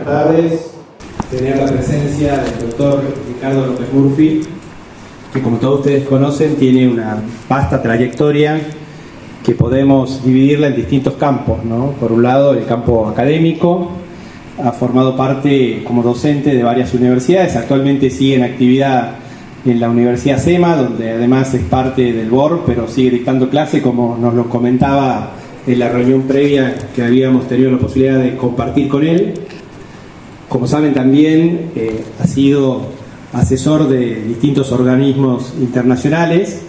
tardes. Tener la presencia del doctor Ricardo López Murphy, que como todos ustedes conocen tiene una vasta trayectoria que podemos dividirla en distintos campos, ¿no? Por un lado, el campo académico, ha formado parte como docente de varias universidades, actualmente sigue en actividad en la Universidad SEMA, donde además es parte del BOR, pero sigue dictando clase, como nos lo comentaba en la reunión previa que habíamos tenido la posibilidad de compartir con él. Como saben también, ha sido asesor de distintos organismos internacionales,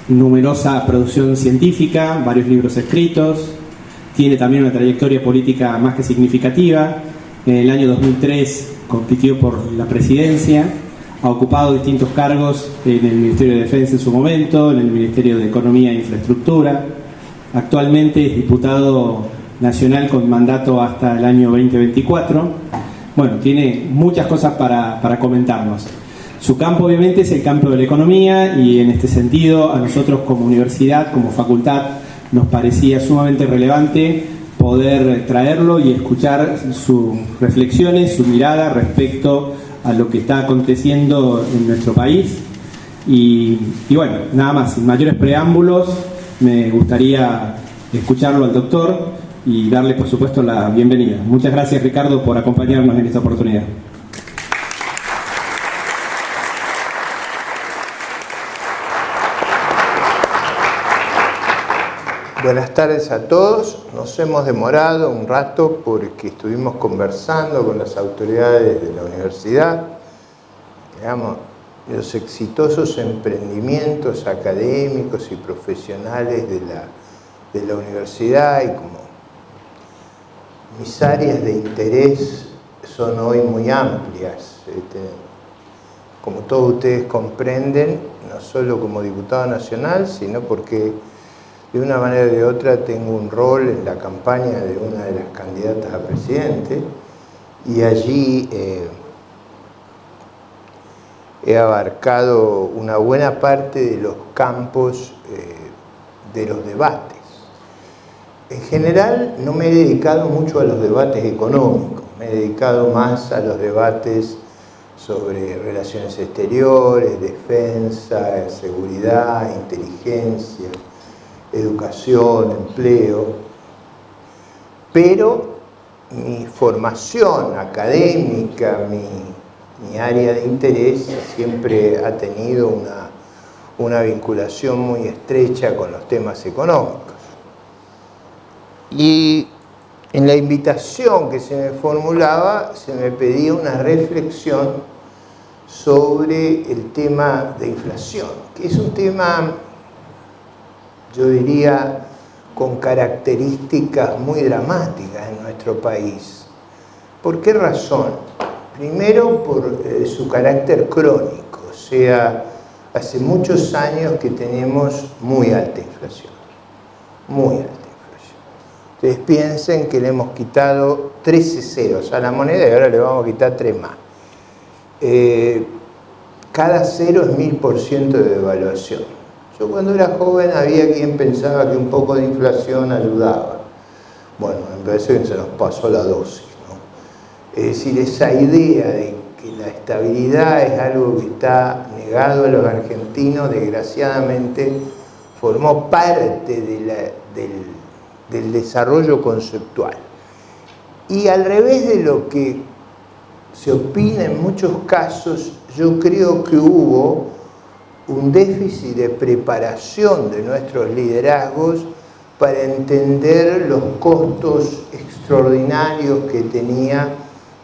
numerosa producción científica, varios libros escritos, tiene también una trayectoria política más que significativa. En el año 2003 compitió por la presidencia, ha ocupado distintos cargos en el Ministerio de Defensa en su momento, en el Ministerio de Economía e Infraestructura. Actualmente es diputado nacional con mandato hasta el año 2024. Bueno, tiene muchas cosas para comentarnos. Su campo obviamente es el campo de la economía, y en este sentido a nosotros como universidad, como facultad, nos parecía sumamente relevante poder traerlo y escuchar sus reflexiones, su mirada respecto a lo que está aconteciendo en nuestro país. Y bueno, nada más, sin mayores preámbulos, me gustaría escucharlo al doctor y darle, por supuesto, la bienvenida. Muchas gracias, Ricardo, por acompañarnos en esta oportunidad. Buenas tardes a todos. Nos hemos demorado un rato porque estuvimos conversando con las autoridades de la universidad, digamos, los exitosos emprendimientos académicos y profesionales de la universidad, y como mis áreas de interés son hoy muy amplias. Como todos ustedes comprenden, no solo como diputado nacional, sino porque de una manera o de otra tengo un rol en la campaña de una de las candidatas a presidente, y allí he abarcado una buena parte de los campos de los debates. En general no me he dedicado mucho a los debates económicos, me he dedicado más a los debates sobre relaciones exteriores, defensa, seguridad, inteligencia, educación, empleo, pero mi formación académica, mi área de interés siempre ha tenido una vinculación muy estrecha con los temas económicos. Y en la invitación que se me formulaba, se me pedía una reflexión sobre el tema de inflación, que es un tema, yo diría, con características muy dramáticas en nuestro país. ¿Por qué razón? Primero, por su carácter crónico, o sea, hace muchos años que tenemos muy alta inflación, muy alta inflación. Ustedes piensen que le hemos quitado 13 ceros a la moneda y ahora le vamos a quitar 3 más. Cada cero es 1000% de devaluación. Yo cuando era joven había quien pensaba que un poco de inflación ayudaba. Bueno, me parece que se nos pasó la dosis, ¿no? Es decir, esa idea de que la estabilidad es algo que está negado a los argentinos, desgraciadamente, formó parte del desarrollo conceptual. Y al revés de lo que se opina en muchos casos, yo creo que hubo un déficit de preparación de nuestros liderazgos para entender los costos extraordinarios que tenía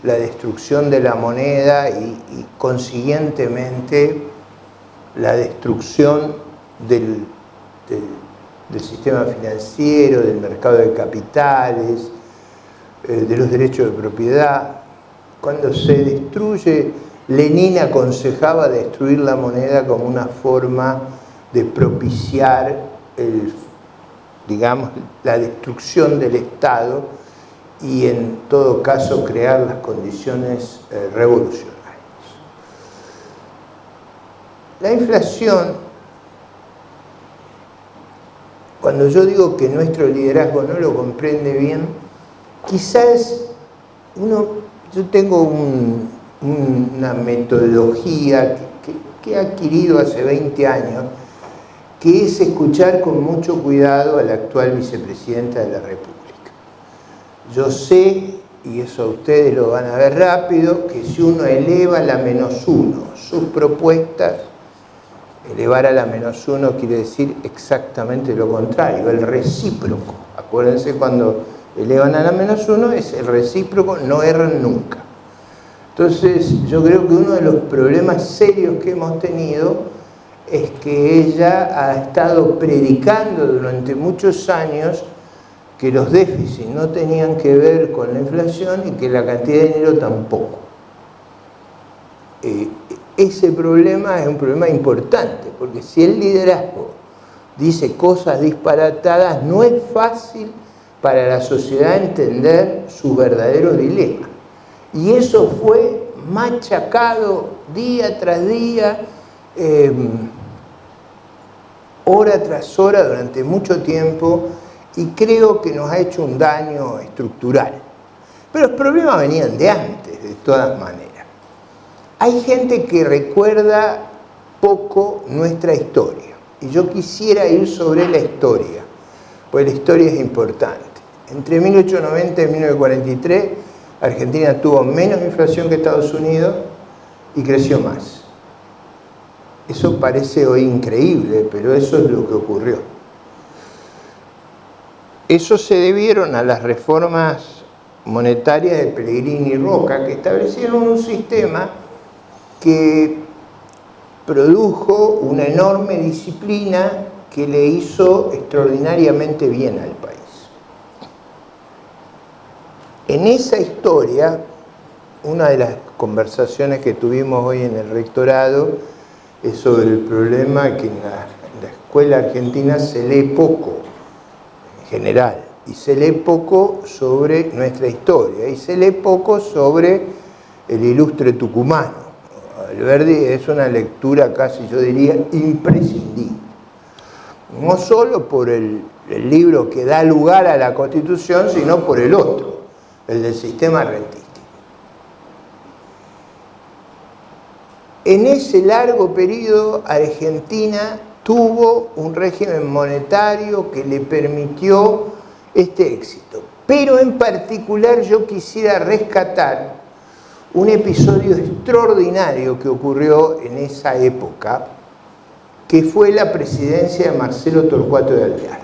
la destrucción de la moneda y consiguientemente la destrucción del sistema financiero, del mercado de capitales, de los derechos de propiedad. Cuando se destruye, Lenin aconsejaba destruir la moneda como una forma de propiciar la destrucción del Estado y en todo caso crear las condiciones revolucionarias. La inflación, cuando yo digo que nuestro liderazgo no lo comprende bien, quizás yo tengo una metodología que he adquirido hace 20 años, que es escuchar con mucho cuidado a la actual vicepresidenta de la República. Yo sé, y eso ustedes lo van a ver rápido, que si uno eleva a la -1 sus propuestas, elevar a la -1 quiere decir exactamente lo contrario, el recíproco. Acuérdense, cuando elevan a la -1 es el recíproco, no erran nunca. Entonces, yo creo que uno de los problemas serios que hemos tenido es que ella ha estado predicando durante muchos años que los déficits no tenían que ver con la inflación y que la cantidad de dinero tampoco. Ese problema es un problema importante, porque si el liderazgo dice cosas disparatadas, no es fácil para la sociedad entender su verdadero dilema. Y eso fue machacado día tras día, hora tras hora, durante mucho tiempo, y creo que nos ha hecho un daño estructural. Pero los problemas venían de antes, de todas maneras. Hay gente que recuerda poco nuestra historia, y yo quisiera ir sobre la historia, pues la historia es importante. Entre 1890 y 1943, Argentina tuvo menos inflación que Estados Unidos y creció más. Eso parece hoy increíble, pero eso es lo que ocurrió. Eso se debieron a las reformas monetarias de Pellegrini y Roca, que establecieron un sistema que produjo una enorme disciplina que le hizo extraordinariamente bien al país. En esa historia, una de las conversaciones que tuvimos hoy en el rectorado es sobre el problema que en la escuela argentina se lee poco, en general, y se lee poco sobre nuestra historia, y se lee poco sobre el ilustre tucumano. Alberdi es una lectura casi, yo diría, imprescindible. No solo por el libro que da lugar a la Constitución, sino por el otro, el del sistema rentístico. En ese largo periodo, Argentina tuvo un régimen monetario que le permitió este éxito. Pero en particular yo quisiera rescatar un episodio extraordinario que ocurrió en esa época, que fue la presidencia de Marcelo Torcuato de Alvear.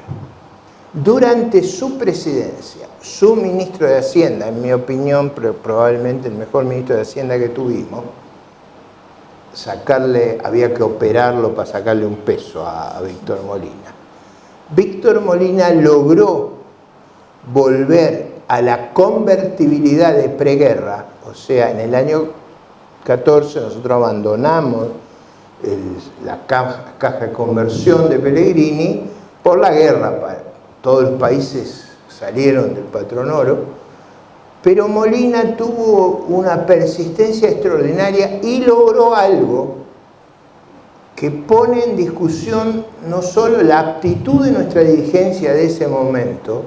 Durante su presidencia, su ministro de Hacienda, en mi opinión, probablemente el mejor ministro de Hacienda que tuvimos, había que operarlo para sacarle un peso a Víctor Molina. Víctor Molina logró volver a la convertibilidad de preguerra, o sea, en el año 14 nosotros abandonamos la caja de conversión de Pellegrini por la guerra. Todos los países salieron del patrón oro, pero Molina tuvo una persistencia extraordinaria y logró algo que pone en discusión no solo la aptitud de nuestra dirigencia de ese momento.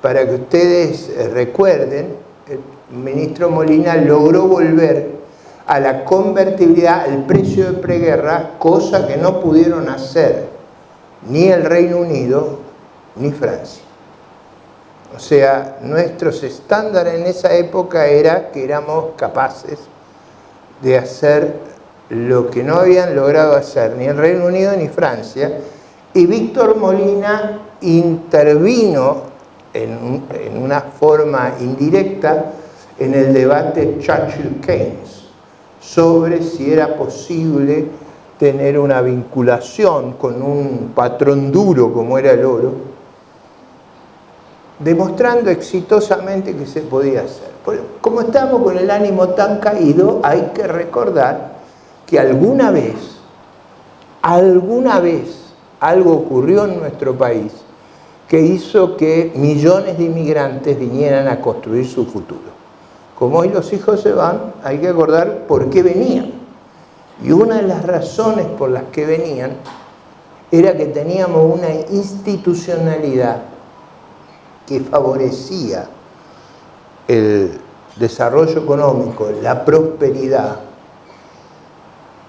Para que ustedes recuerden, el ministro Molina logró volver a la convertibilidad, al precio de preguerra, cosa que no pudieron hacer ni el Reino Unido ni Francia. O sea, nuestros estándares en esa época era que éramos capaces de hacer lo que no habían logrado hacer ni el Reino Unido ni Francia, y Víctor Molina intervino en una forma indirecta en el debate Churchill-Keynes sobre si era posible tener una vinculación con un patrón duro como era el oro, demostrando exitosamente que se podía hacer. Como estamos con el ánimo tan caído, hay que recordar que alguna vez algo ocurrió en nuestro país que hizo que millones de inmigrantes vinieran a construir su futuro. Como hoy los hijos se van, hay que acordar por qué venían. Y una de las razones por las que venían era que teníamos una institucionalidad que favorecía desarrollo económico, la prosperidad,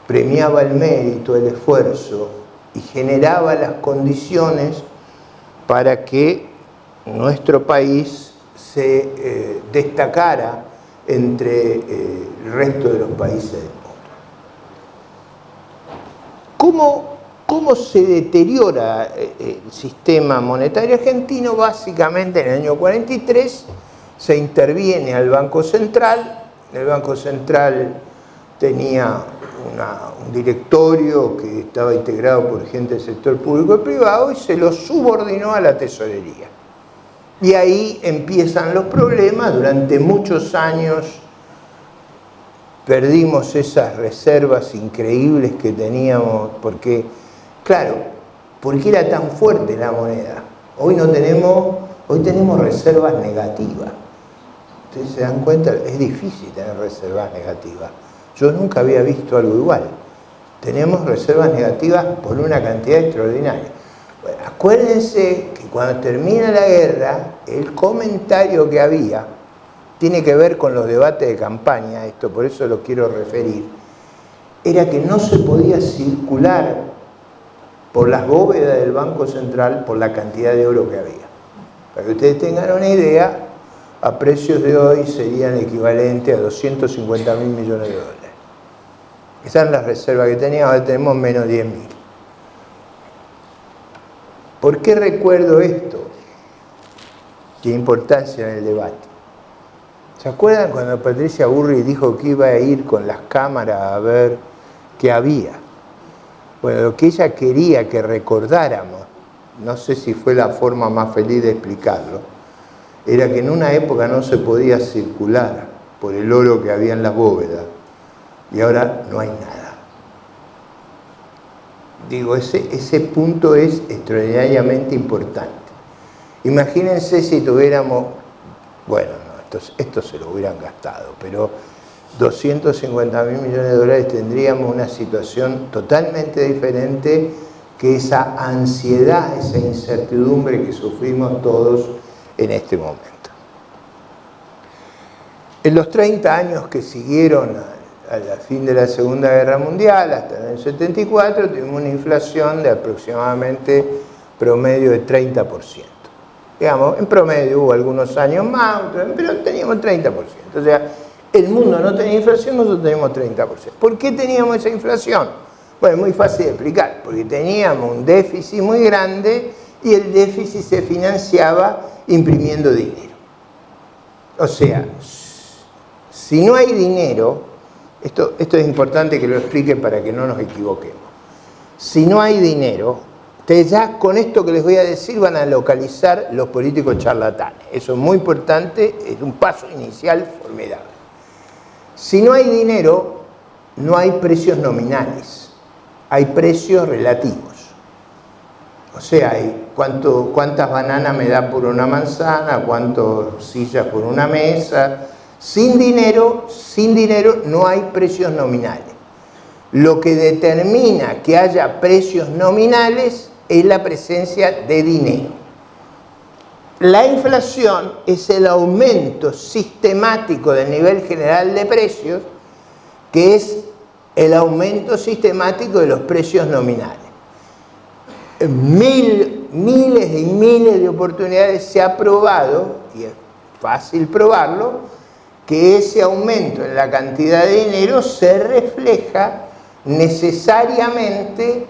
premiaba el mérito, el esfuerzo y generaba las condiciones para que nuestro país se destacara entre el resto de los países del mundo. ¿Cómo se deteriora el sistema monetario argentino? Básicamente en el año 43 se interviene al Banco Central. El Banco Central tenía un directorio que estaba integrado por gente del sector público y privado y se lo subordinó a la tesorería. Y ahí empiezan los problemas. Durante muchos años perdimos esas reservas increíbles que teníamos, porque, claro, porque era tan fuerte la moneda. Hoy tenemos reservas negativas. Ustedes se dan cuenta, es difícil tener reservas negativas. Yo nunca había visto algo igual. Tenemos reservas negativas por una cantidad extraordinaria. Bueno, acuérdense que cuando termina la guerra, el comentario que había, tiene que ver con los debates de campaña, esto por eso lo quiero referir, era que no se podía circular por las bóvedas del Banco Central por la cantidad de oro que había. Para que ustedes tengan una idea, a precios de hoy serían equivalentes a 250.000 millones de dólares. Esas eran las reservas que teníamos, ahora tenemos menos 10.000. ¿Por qué recuerdo esto? Tiene importancia en el debate. ¿Se acuerdan cuando Patricia Burri dijo que iba a ir con las cámaras a ver qué había? Bueno, lo que ella quería que recordáramos, no sé si fue la forma más feliz de explicarlo, era que en una época no se podía circular por el oro que había en las bóvedas y ahora no hay nada. Digo, ese punto es extraordinariamente importante. Imagínense si tuviéramos, bueno, no, esto se lo hubieran gastado, pero 250.000 millones de dólares tendríamos una situación totalmente diferente que esa ansiedad, esa incertidumbre que sufrimos todos en este momento. En los 30 años que siguieron al fin de la Segunda Guerra Mundial, hasta el año 74, tuvimos una inflación de aproximadamente promedio de 30%. Digamos, en promedio hubo algunos años más, pero teníamos 30%. O sea, el mundo no tenía inflación, nosotros teníamos 30%. ¿Por qué teníamos esa inflación? Bueno, es muy fácil de explicar, porque teníamos un déficit muy grande y el déficit se financiaba imprimiendo dinero. O sea, si no hay dinero, esto es importante que lo explique para que no nos equivoquemos. Si no hay dinero, ustedes ya con esto que les voy a decir van a localizar los políticos charlatanes. Eso es muy importante, es un paso inicial formidable. Si no hay dinero, no hay precios nominales, hay precios relativos. O sea, hay cuántas bananas me da por una manzana, cuántas sillas por una mesa. Sin dinero no hay precios nominales. Lo que determina que haya precios nominales es la presencia de dinero. La inflación es el aumento sistemático del nivel general de precios, que es el aumento sistemático de los precios nominales. Miles y miles de oportunidades se ha probado, y es fácil probarlo, que ese aumento en la cantidad de dinero se refleja necesariamente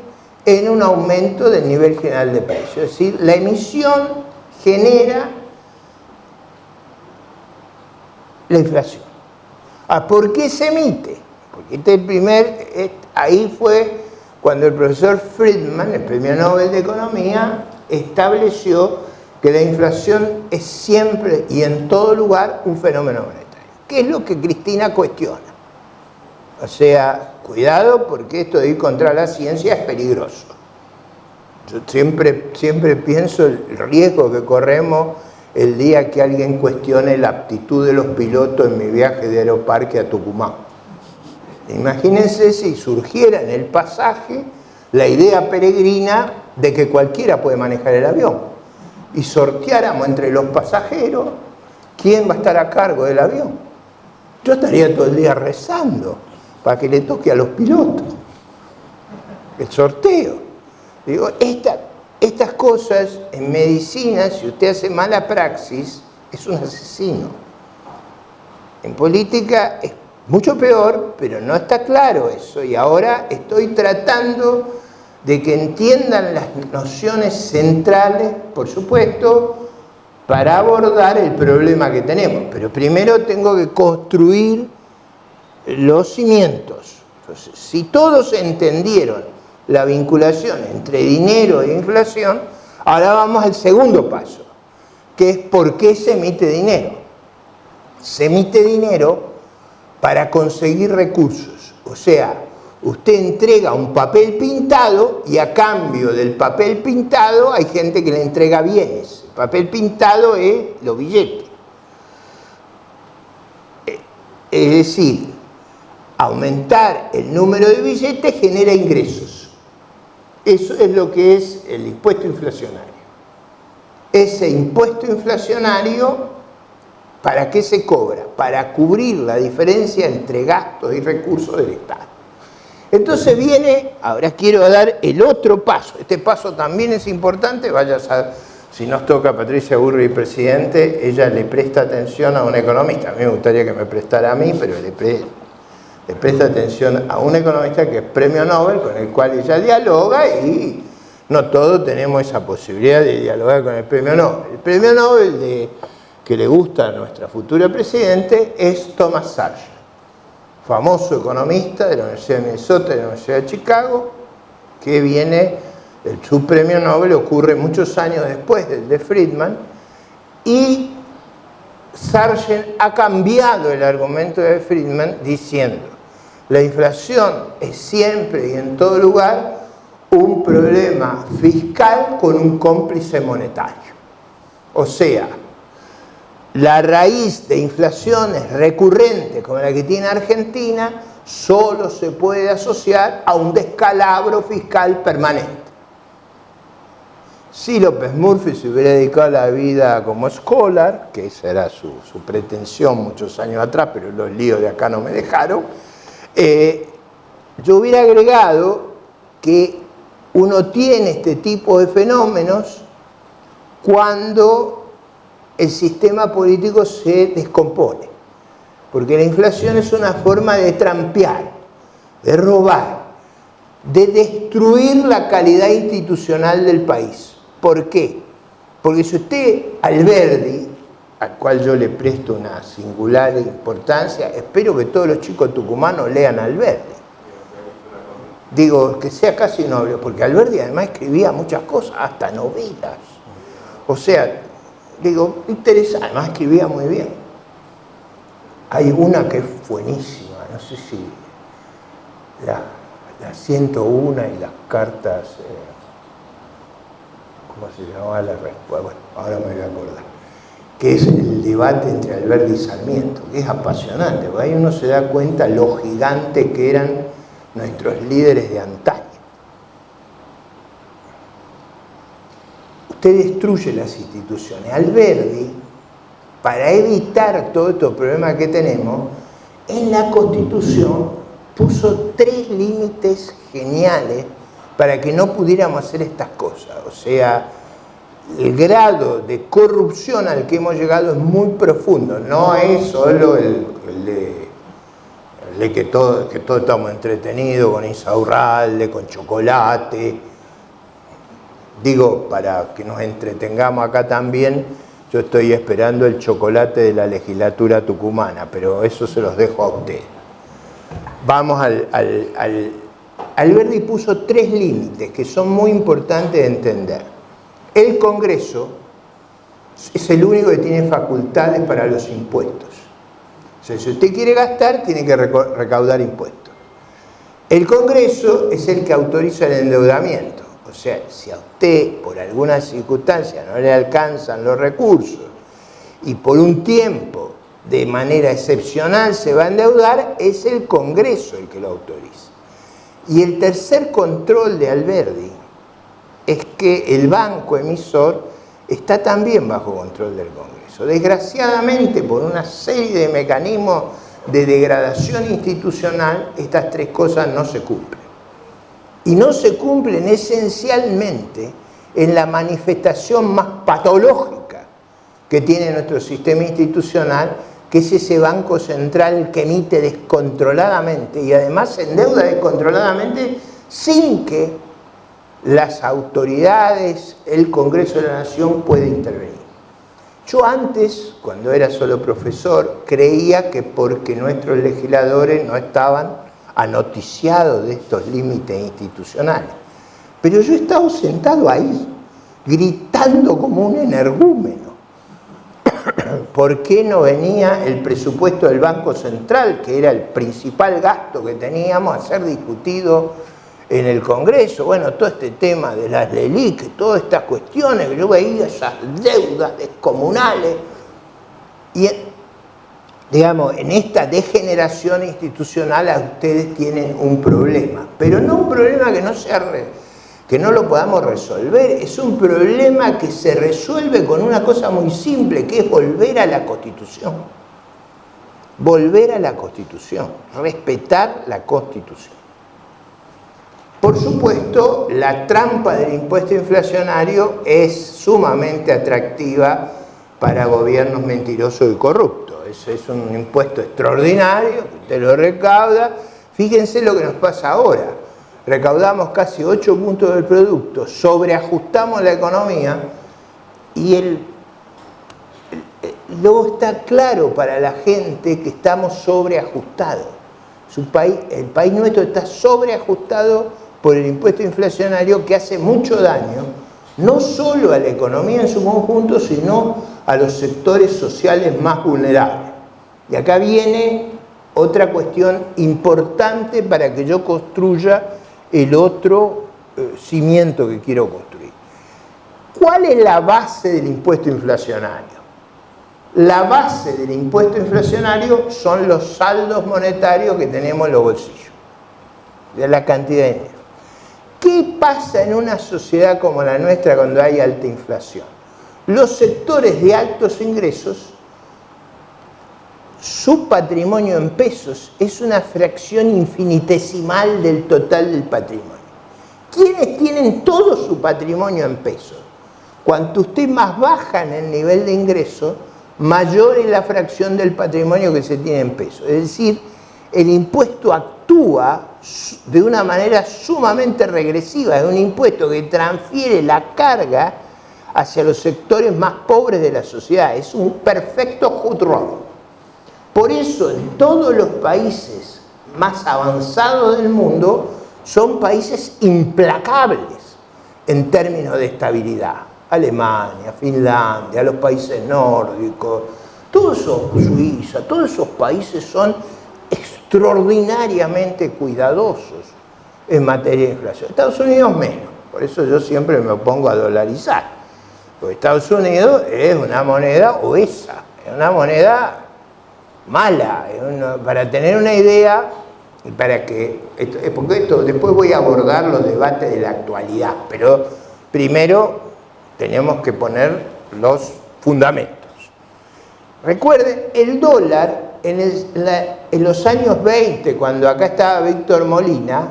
en un aumento del nivel general de precios. Es decir, la emisión genera la inflación. ¿Por qué se emite? Porque ahí fue cuando el profesor Friedman, el premio Nobel de Economía, estableció que la inflación es siempre y en todo lugar un fenómeno monetario. ¿Qué es lo que Cristina cuestiona? O sea, cuidado porque esto de ir contra la ciencia es peligroso. Yo siempre pienso el riesgo que corremos el día que alguien cuestione la aptitud de los pilotos en mi viaje de Aeroparque a Tucumán. Imagínense si surgiera en el pasaje la idea peregrina de que cualquiera puede manejar el avión y sorteáramos entre los pasajeros quién va a estar a cargo del avión. Yo estaría todo el día rezando para que le toque a los pilotos el sorteo. Digo, estas cosas en medicina, si usted hace mala praxis, es un asesino. En política es mucho peor, pero no está claro eso. Y ahora estoy tratando de que entiendan las nociones centrales, por supuesto, para abordar el problema que tenemos. Pero primero tengo que construir los cimientos. Entonces, si todos entendieron la vinculación entre dinero e inflación, ahora vamos al segundo paso, que es ¿por qué se emite dinero? Se emite dinero para conseguir recursos. O sea, usted entrega un papel pintado y a cambio del papel pintado hay gente que le entrega bienes. El papel pintado es los billetes. Es decir, aumentar el número de billetes genera ingresos. Eso es lo que es el impuesto inflacionario. Ese impuesto inflacionario, ¿para qué se cobra? Para cubrir la diferencia entre gastos y recursos del Estado. Entonces viene, ahora quiero dar el otro paso. Este paso también es importante, vaya a saber, si nos toca Patricia Burri, presidente, ella le presta atención a un economista. A mí me gustaría que me prestara a mí, pero le presta atención a un economista que es premio Nobel, con el cual ella dialoga, y no todos tenemos esa posibilidad de dialogar con el premio Nobel. El premio Nobel que le gusta a nuestra futura presidente es Thomas Sargent, famoso economista de la Universidad de Minnesota y de la Universidad de Chicago, que viene, su premio Nobel ocurre muchos años después del de Friedman, y Sargent ha cambiado el argumento de Friedman diciendo: la inflación es siempre y en todo lugar un problema fiscal con un cómplice monetario. O sea, la raíz de inflaciones recurrentes como la que tiene Argentina solo se puede asociar a un descalabro fiscal permanente. Si López Murphy se hubiera dedicado a la vida como scholar, que esa era su pretensión muchos años atrás, pero los líos de acá no me dejaron, yo hubiera agregado que uno tiene este tipo de fenómenos cuando el sistema político se descompone, porque la inflación es una forma de trampear, de robar, de destruir la calidad institucional del país. ¿Por qué? Porque si usted, Alberdi, al cual yo le presto una singular importancia, espero que todos los chicos tucumanos lean a Alberdi. Digo, que sea casi novio, porque Alberdi además escribía muchas cosas, hasta novelas. O sea, digo, interesante, además escribía muy bien. Hay una que es buenísima, no sé si la 101 y las cartas, ¿cómo se llamaba la respuesta? Bueno, ahora me voy a acordar. Que es el debate entre Alberdi y Sarmiento, que es apasionante, porque ahí uno se da cuenta lo gigante que eran nuestros líderes de antaño. Usted destruye las instituciones. Alberdi, para evitar todos estos problemas que tenemos, en la Constitución puso 3 límites geniales para que no pudiéramos hacer estas cosas. O sea, el grado de corrupción al que hemos llegado es muy profundo. No es solo el de que todos estamos entretenidos con Insaurralde, con chocolate. Digo, para que nos entretengamos acá también, yo estoy esperando el chocolate de la legislatura tucumana, pero eso se los dejo a ustedes. Vamos Alberdi puso 3 límites que son muy importantes de entender. El Congreso es el único que tiene facultades para los impuestos. O sea, si usted quiere gastar, tiene que recaudar impuestos. El Congreso es el que autoriza el endeudamiento. O sea, si a usted, por alguna circunstancia, no le alcanzan los recursos y por un tiempo, de manera excepcional, se va a endeudar, es el Congreso el que lo autoriza. Y el tercer control de Alberdi es que el banco emisor está también bajo control del Congreso. Desgraciadamente, por una serie de mecanismos de degradación institucional, estas tres cosas no se cumplen. Y no se cumplen esencialmente en la manifestación más patológica que tiene nuestro sistema institucional, que es ese banco central que emite descontroladamente y además se endeuda descontroladamente sin que las autoridades, el Congreso de la Nación pueda intervenir. Yo antes, cuando era solo profesor, creía que porque nuestros legisladores no estaban anoticiados de estos límites institucionales. Pero yo he estado sentado ahí, gritando como un energúmeno. ¿Por qué no venía el presupuesto del Banco Central, que era el principal gasto que teníamos, a ser discutido en el Congreso? Bueno, todo este tema de las LELIQ, todas estas cuestiones, que yo veía esas deudas descomunales. Y, digamos, en esta degeneración institucional ustedes tienen un problema, pero no un problema que no lo podamos resolver, es un problema que se resuelve con una cosa muy simple, que es volver a la Constitución. Volver a la Constitución, respetar la Constitución. Por supuesto, la trampa del impuesto inflacionario es sumamente atractiva para gobiernos mentirosos y corruptos. Es un impuesto extraordinario, usted lo recauda. Fíjense lo que nos pasa ahora. Recaudamos casi 8 puntos del producto, sobreajustamos la economía y luego está claro para la gente que estamos sobreajustados. El país nuestro está sobreajustado por el impuesto inflacionario, que hace mucho daño, no solo a la economía en su conjunto, sino a los sectores sociales más vulnerables. Y acá viene otra cuestión importante para que yo construya el otro cimiento que quiero construir. ¿Cuál es la base del impuesto inflacionario? La base del impuesto inflacionario son los saldos monetarios que tenemos en los bolsillos, de la cantidad de dinero. ¿Qué pasa en una sociedad como la nuestra cuando hay alta inflación? Los sectores de altos ingresos, su patrimonio en pesos es una fracción infinitesimal del total del patrimonio. ¿Quiénes tienen todo su patrimonio en pesos? Cuanto usted más baja en el nivel de ingreso, mayor es la fracción del patrimonio que se tiene en pesos. Es decir, el impuesto actúa de una manera sumamente regresiva. Es un impuesto que transfiere la carga hacia los sectores más pobres de la sociedad. Es un perfecto hook roll. Por eso, en todos los países más avanzados del mundo, son países implacables en términos de estabilidad. Alemania, Finlandia, los países nórdicos, todos esos, Suiza, todos esos países son extraordinariamente cuidadosos en materia de inflación. Estados Unidos menos, por eso yo siempre me opongo a dolarizar, porque Estados Unidos es una moneda obesa, es una moneda mala. Para tener una idea, y para que porque después voy a abordar los debates de la actualidad, pero primero tenemos que poner los fundamentos. Recuerden, el dólar en los años 20, cuando acá estaba Víctor Molina,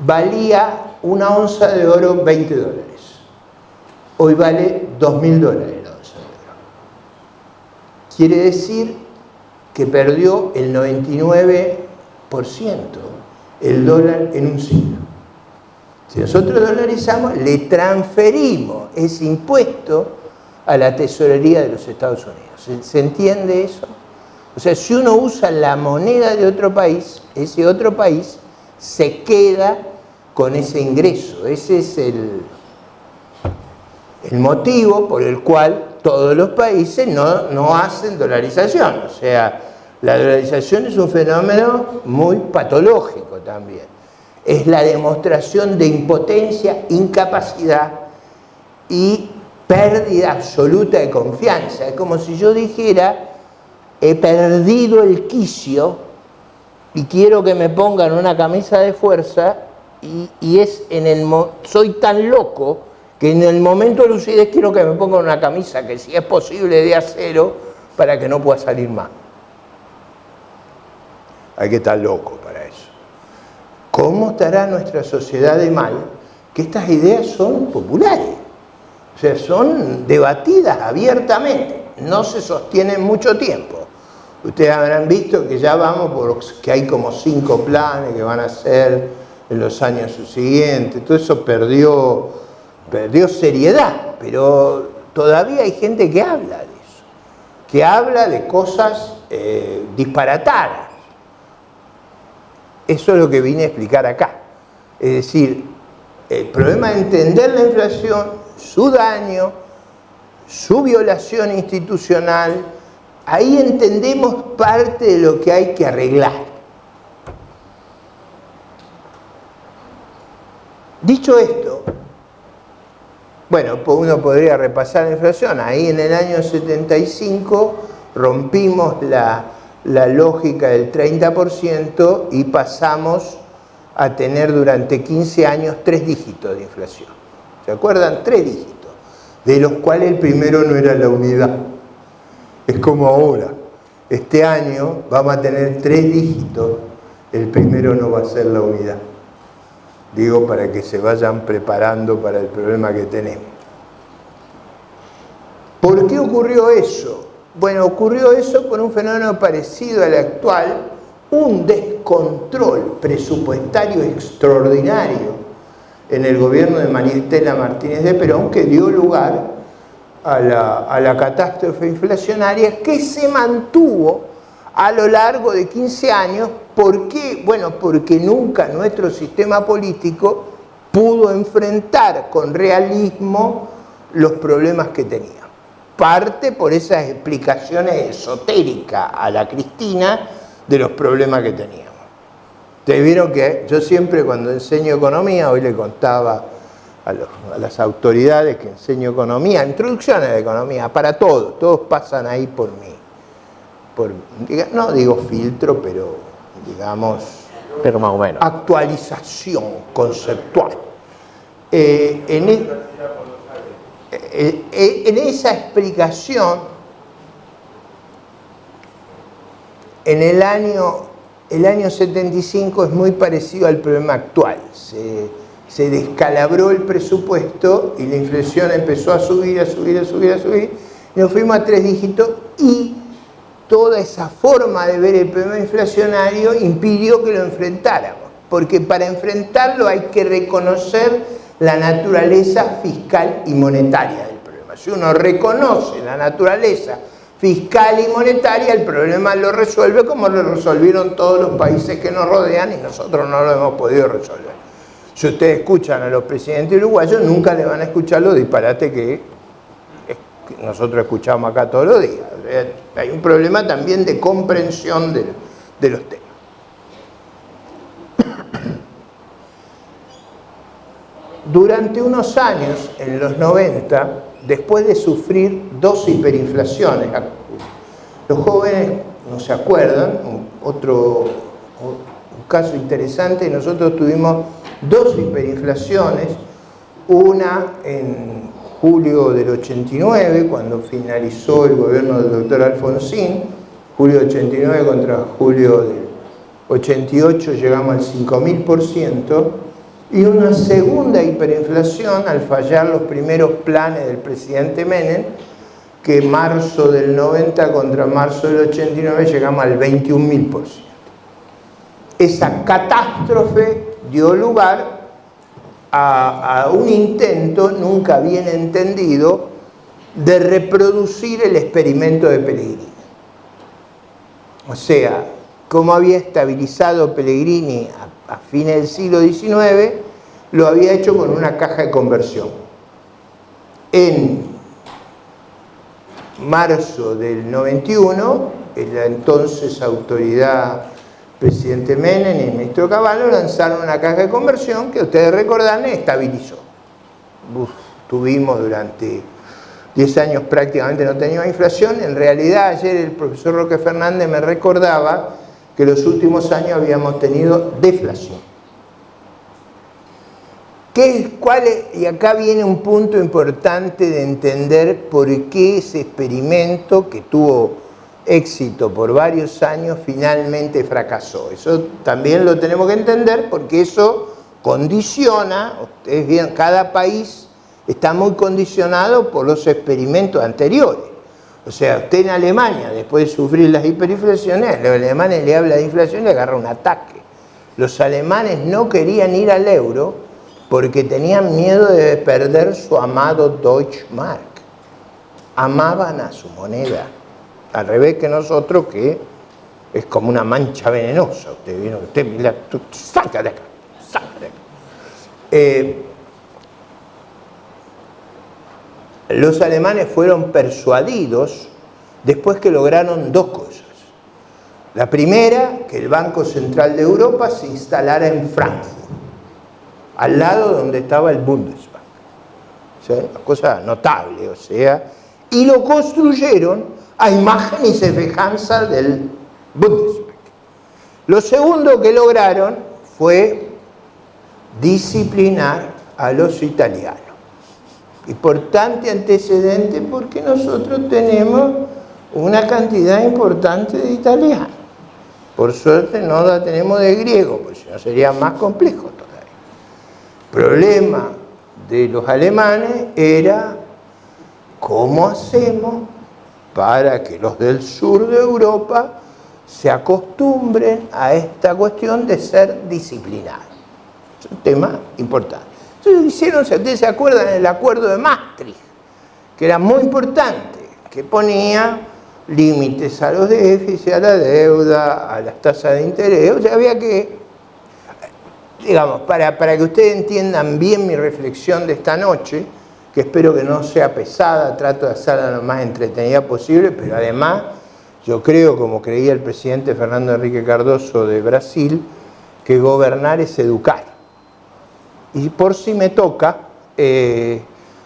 valía una onza de oro $20. Hoy vale $2.000 la onza de oro. Quiere decir que perdió el 99% el dólar en un siglo. Si nosotros dolarizamos, le transferimos ese impuesto a la tesorería de los Estados Unidos. ¿Se entiende eso? O sea, si uno usa la moneda de otro país, ese otro país se queda con ese ingreso. Ese es el motivo por el cual todos los países no hacen dolarización. O sea, la dolarización es un fenómeno muy patológico también. Es la demostración de impotencia, incapacidad y pérdida absoluta de confianza. Es como si yo dijera, he perdido el quicio y quiero que me pongan una camisa de fuerza y soy tan loco que en el momento de lucidez quiero que me pongan una camisa que si es posible de acero para que no pueda salir más. Hay que estar loco para eso. ¿Cómo estará nuestra sociedad de mal? Que estas ideas son populares, o sea, son debatidas abiertamente, no se sostienen mucho tiempo. Ustedes habrán visto que ya vamos por que hay como 5 planes que van a hacer en los años subsiguientes. Todo eso perdió seriedad, pero todavía hay gente que habla de eso, que habla de cosas disparatadas. Eso es lo que vine a explicar acá. Es decir, el problema de entender la inflación, su daño, su violación institucional, ahí entendemos parte de lo que hay que arreglar. Dicho esto, bueno, uno podría repasar la inflación. Ahí en el año 75 rompimos la lógica del 30% y pasamos a tener durante 15 años 3 dígitos de inflación. ¿Se acuerdan? 3 dígitos, de los cuales el primero no era la unidad. Es como ahora. Este año vamos a tener 3 dígitos, el primero no va a ser la unidad. Digo, para que se vayan preparando para el problema que tenemos. ¿Por qué ocurrió eso? Bueno, ocurrió eso por un fenómeno parecido al actual, un descontrol presupuestario extraordinario en el gobierno de María Estela Martínez de Perón, que dio lugar a la catástrofe inflacionaria que se mantuvo a lo largo de 15 años. ¿Por qué? Bueno, porque nunca nuestro sistema político pudo enfrentar con realismo los problemas que tenía. Parte por esas explicaciones esotéricas a la Cristina de los problemas que teníamos. Ustedes vieron que yo siempre cuando enseño economía, hoy le contaba a las autoridades que enseño economía, introducciones de economía, para todos pasan ahí por mí. No digo filtro, pero digamos más o menos. Actualización conceptual. En esa explicación, en el año 75 es muy parecido al problema actual. Se descalabró el presupuesto y la inflación empezó a subir, y nos fuimos a 3 dígitos y toda esa forma de ver el problema inflacionario impidió que lo enfrentáramos, porque para enfrentarlo hay que reconocer la naturaleza fiscal y monetaria del problema. Si uno reconoce la naturaleza fiscal y monetaria, el problema lo resuelve como lo resolvieron todos los países que nos rodean y nosotros no lo hemos podido resolver. Si ustedes escuchan a los presidentes uruguayos, nunca le van a escuchar los disparates que nosotros escuchamos acá todos los días. Hay un problema también de comprensión de los temas. Durante unos años, en los 90, después de sufrir 2 hiperinflaciones, los jóvenes no se acuerdan, un caso interesante, nosotros tuvimos 2 hiperinflaciones, una en julio del 89, cuando finalizó el gobierno del doctor Alfonsín, julio del 89 contra julio del 88 llegamos al 5000%, y una segunda hiperinflación al fallar los primeros planes del presidente Menem, que en marzo del 90 contra marzo del 89 llegamos al 21.000%. Esa catástrofe dio lugar a un intento nunca bien entendido de reproducir el experimento de Pellegrini. O sea, como había estabilizado Pellegrini a fines del siglo XIX, lo había hecho con una caja de conversión. En marzo del 91, la entonces autoridad presidente Menem y el ministro Cavallo lanzaron una caja de conversión que ustedes recordarán estabilizó. Tuvimos durante 10 años prácticamente no teníamos inflación. En realidad ayer el profesor Roque Fernández me recordaba que los últimos años habíamos tenido deflación. Y acá viene un punto importante de entender por qué ese experimento que tuvo éxito por varios años, finalmente fracasó. Eso también lo tenemos que entender porque eso condiciona, ustedes ven, cada país está muy condicionado por los experimentos anteriores. O sea, usted en Alemania, después de sufrir las hiperinflaciones, los alemanes le habla de inflación y le agarra un ataque. Los alemanes no querían ir al euro porque tenían miedo de perder su amado Deutschmark. Amaban a su moneda. Al revés que nosotros, que es como una mancha venenosa. Usted vino, usted mira, saca de acá, saca de acá. Los alemanes fueron persuadidos después que lograron dos cosas. La primera, que el Banco Central de Europa se instalara en Frankfurt, al lado donde estaba el Bundesbank. O sea, una cosa notable, o sea, y lo construyeron a imagen y semejanza del Bundesbank. Lo segundo que lograron fue disciplinar a los italianos. Importante antecedente porque nosotros tenemos una cantidad importante de italianos. Por suerte no la tenemos de griego, porque si no sería más complejo todavía. El problema de los alemanes era cómo hacemos para que los del sur de Europa se acostumbren a esta cuestión de ser disciplinados. Es un tema importante. Entonces hicieron, si ustedes se acuerdan, el acuerdo de Maastricht, que era muy importante, que ponía límites a los déficits, a la deuda, a las tasas de interés. O sea, había que, digamos, para que ustedes entiendan bien mi reflexión de esta noche, que espero que no sea pesada, trato de hacerla lo más entretenida posible, pero además yo creo, como creía el presidente Fernando Henrique Cardoso de Brasil, que gobernar es educar. Y por si me toca,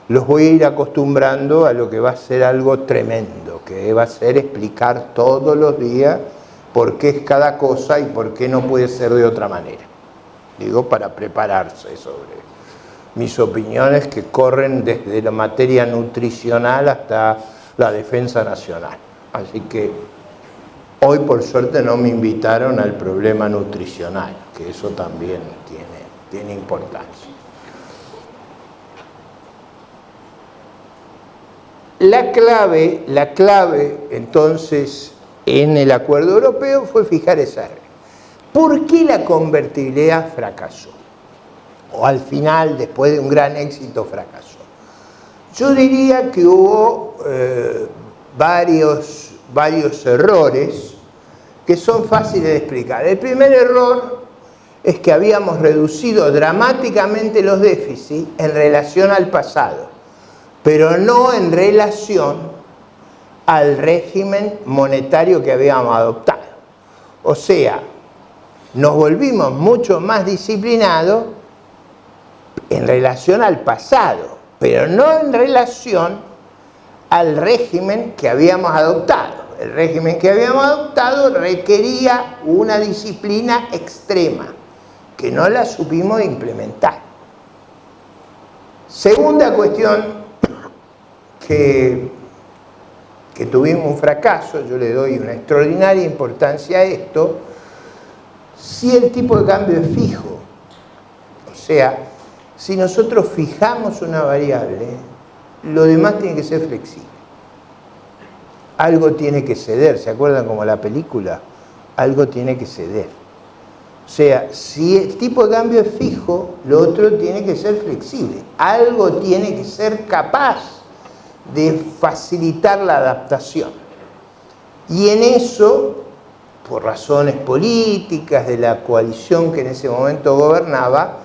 los voy a ir acostumbrando a lo que va a ser algo tremendo, que va a ser explicar todos los días por qué es cada cosa y por qué no puede ser de otra manera. Digo, para prepararse sobre mis opiniones que corren desde la materia nutricional hasta la defensa nacional. Así que hoy, por suerte, no me invitaron al problema nutricional, que eso también tiene importancia. La clave, entonces, en el acuerdo europeo fue fijar esa regla. ¿Por qué la convertibilidad fracasó? O al final, después de un gran éxito, fracasó. Yo diría que hubo varios errores que son fáciles de explicar. El primer error es que habíamos reducido dramáticamente los déficits en relación al pasado, pero no en relación al régimen monetario que habíamos adoptado. O sea, nos volvimos mucho más disciplinados en relación al pasado, pero no en relación al régimen que habíamos adoptado. El régimen que habíamos adoptado requería una disciplina extrema, que no la supimos implementar. Segunda cuestión que tuvimos un fracaso, yo le doy una extraordinaria importancia a esto, si el tipo de cambio es fijo, o sea, si nosotros fijamos una variable, lo demás tiene que ser flexible. Algo tiene que ceder, ¿se acuerdan como la película? Algo tiene que ceder. O sea, si el tipo de cambio es fijo, lo otro tiene que ser flexible. Algo tiene que ser capaz de facilitar la adaptación. Y en eso, por razones políticas de la coalición que en ese momento gobernaba,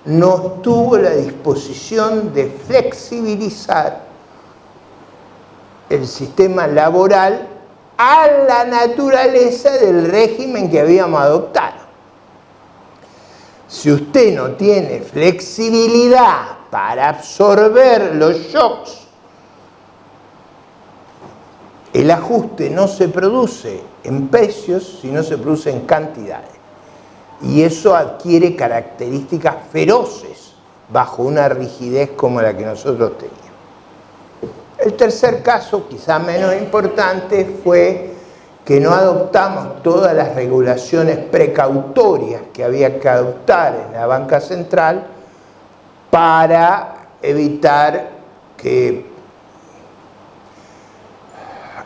no tuvo la disposición de flexibilizar el sistema laboral a la naturaleza del régimen que habíamos adoptado. Si usted no tiene flexibilidad para absorber los shocks, el ajuste no se produce en precios, sino se produce en cantidades. Y eso adquiere características feroces bajo una rigidez como la que nosotros teníamos. El tercer caso, quizá menos importante, fue que no adoptamos todas las regulaciones precautorias que había que adoptar en la banca central para evitar que...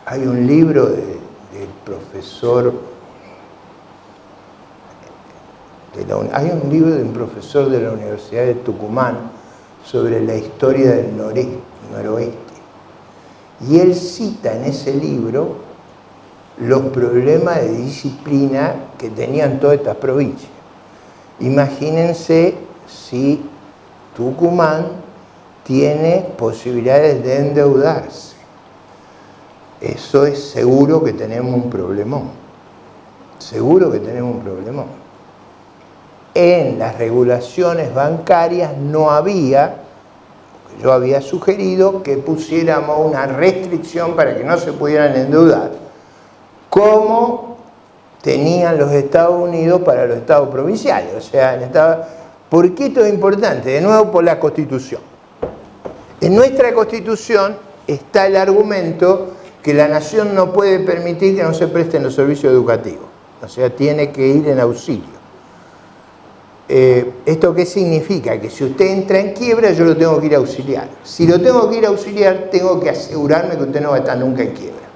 Hay un libro del profesor... Hay un libro de un profesor de la Universidad de Tucumán sobre la historia del noroeste. Y él cita en ese libro los problemas de disciplina que tenían todas estas provincias. Imagínense si Tucumán tiene posibilidades de endeudarse. Eso es seguro que tenemos un problemón. Seguro que tenemos un problemón. En las regulaciones bancarias no había, yo había sugerido que pusiéramos una restricción para que no se pudieran endeudar, como tenían los Estados Unidos para los estados provinciales. O sea, ¿por qué esto es importante? De nuevo, por la Constitución. En nuestra Constitución está el argumento que la nación no puede permitir que no se presten los servicios educativos. O sea, tiene que ir en auxilio. ¿Esto qué significa? Que si usted entra en quiebra, yo lo tengo que ir a auxiliar. Si lo tengo que ir a auxiliar, tengo que asegurarme que usted no va a estar nunca en quiebra.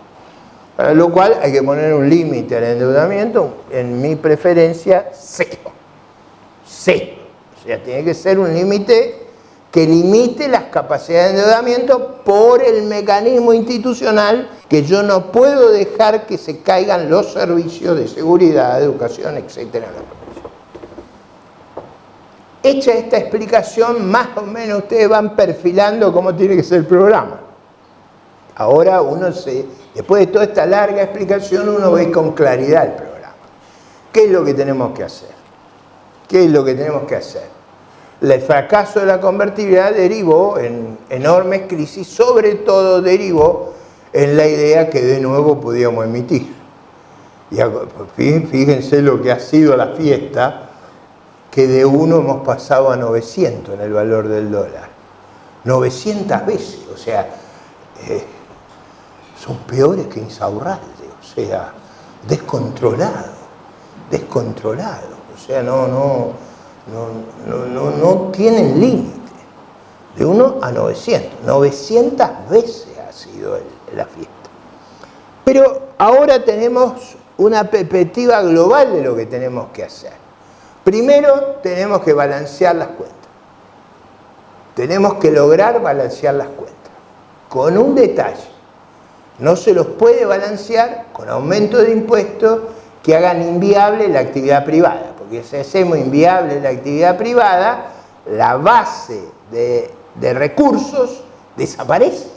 Para lo cual hay que poner un límite al endeudamiento, en mi preferencia, cero. Cero. O sea, tiene que ser un límite que limite las capacidades de endeudamiento por el mecanismo institucional, que yo no puedo dejar que se caigan los servicios de seguridad, educación, etcétera. Hecha esta explicación, más o menos ustedes van perfilando cómo tiene que ser el programa. Ahora después de toda esta larga explicación, uno ve con claridad el programa. ¿Qué es lo que tenemos que hacer? ¿Qué es lo que tenemos que hacer? El fracaso de la convertibilidad derivó en enormes crisis, sobre todo derivó en la idea que de nuevo podíamos emitir. Y fíjense lo que ha sido la fiesta, que de 1 hemos pasado a 900 en el valor del dólar. 900 veces, o sea, son peores que Insaurralde, o sea, descontrolado, o sea, no tienen límite. De 1 a 900, 900 veces ha sido la fiesta. Pero ahora tenemos una perspectiva global de lo que tenemos que hacer. Primero, tenemos que balancear las cuentas. Tenemos que lograr balancear las cuentas. Con un detalle. No se los puede balancear con aumento de impuestos que hagan inviable la actividad privada. Porque si hacemos inviable la actividad privada, la base de recursos desaparece.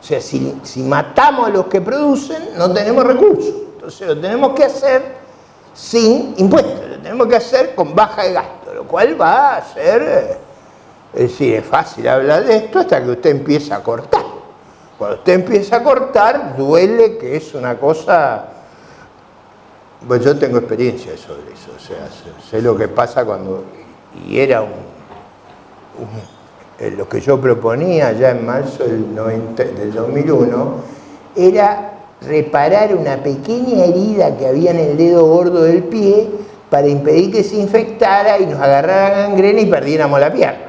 O sea, si matamos a los que producen, no tenemos recursos. Entonces lo tenemos que hacer sin impuestos, lo tenemos que hacer con baja de gasto, lo cual va a ser, es decir, es fácil hablar de esto hasta que usted empieza a cortar. Cuando usted empieza a cortar, duele, que es una cosa... Pues yo tengo experiencia sobre eso, o sea, sé lo que pasa cuando... Y era lo que yo proponía ya en marzo del 2001, era reparar una pequeña herida que había en el dedo gordo del pie para impedir que se infectara y nos agarrara gangrena y perdiéramos la pierna.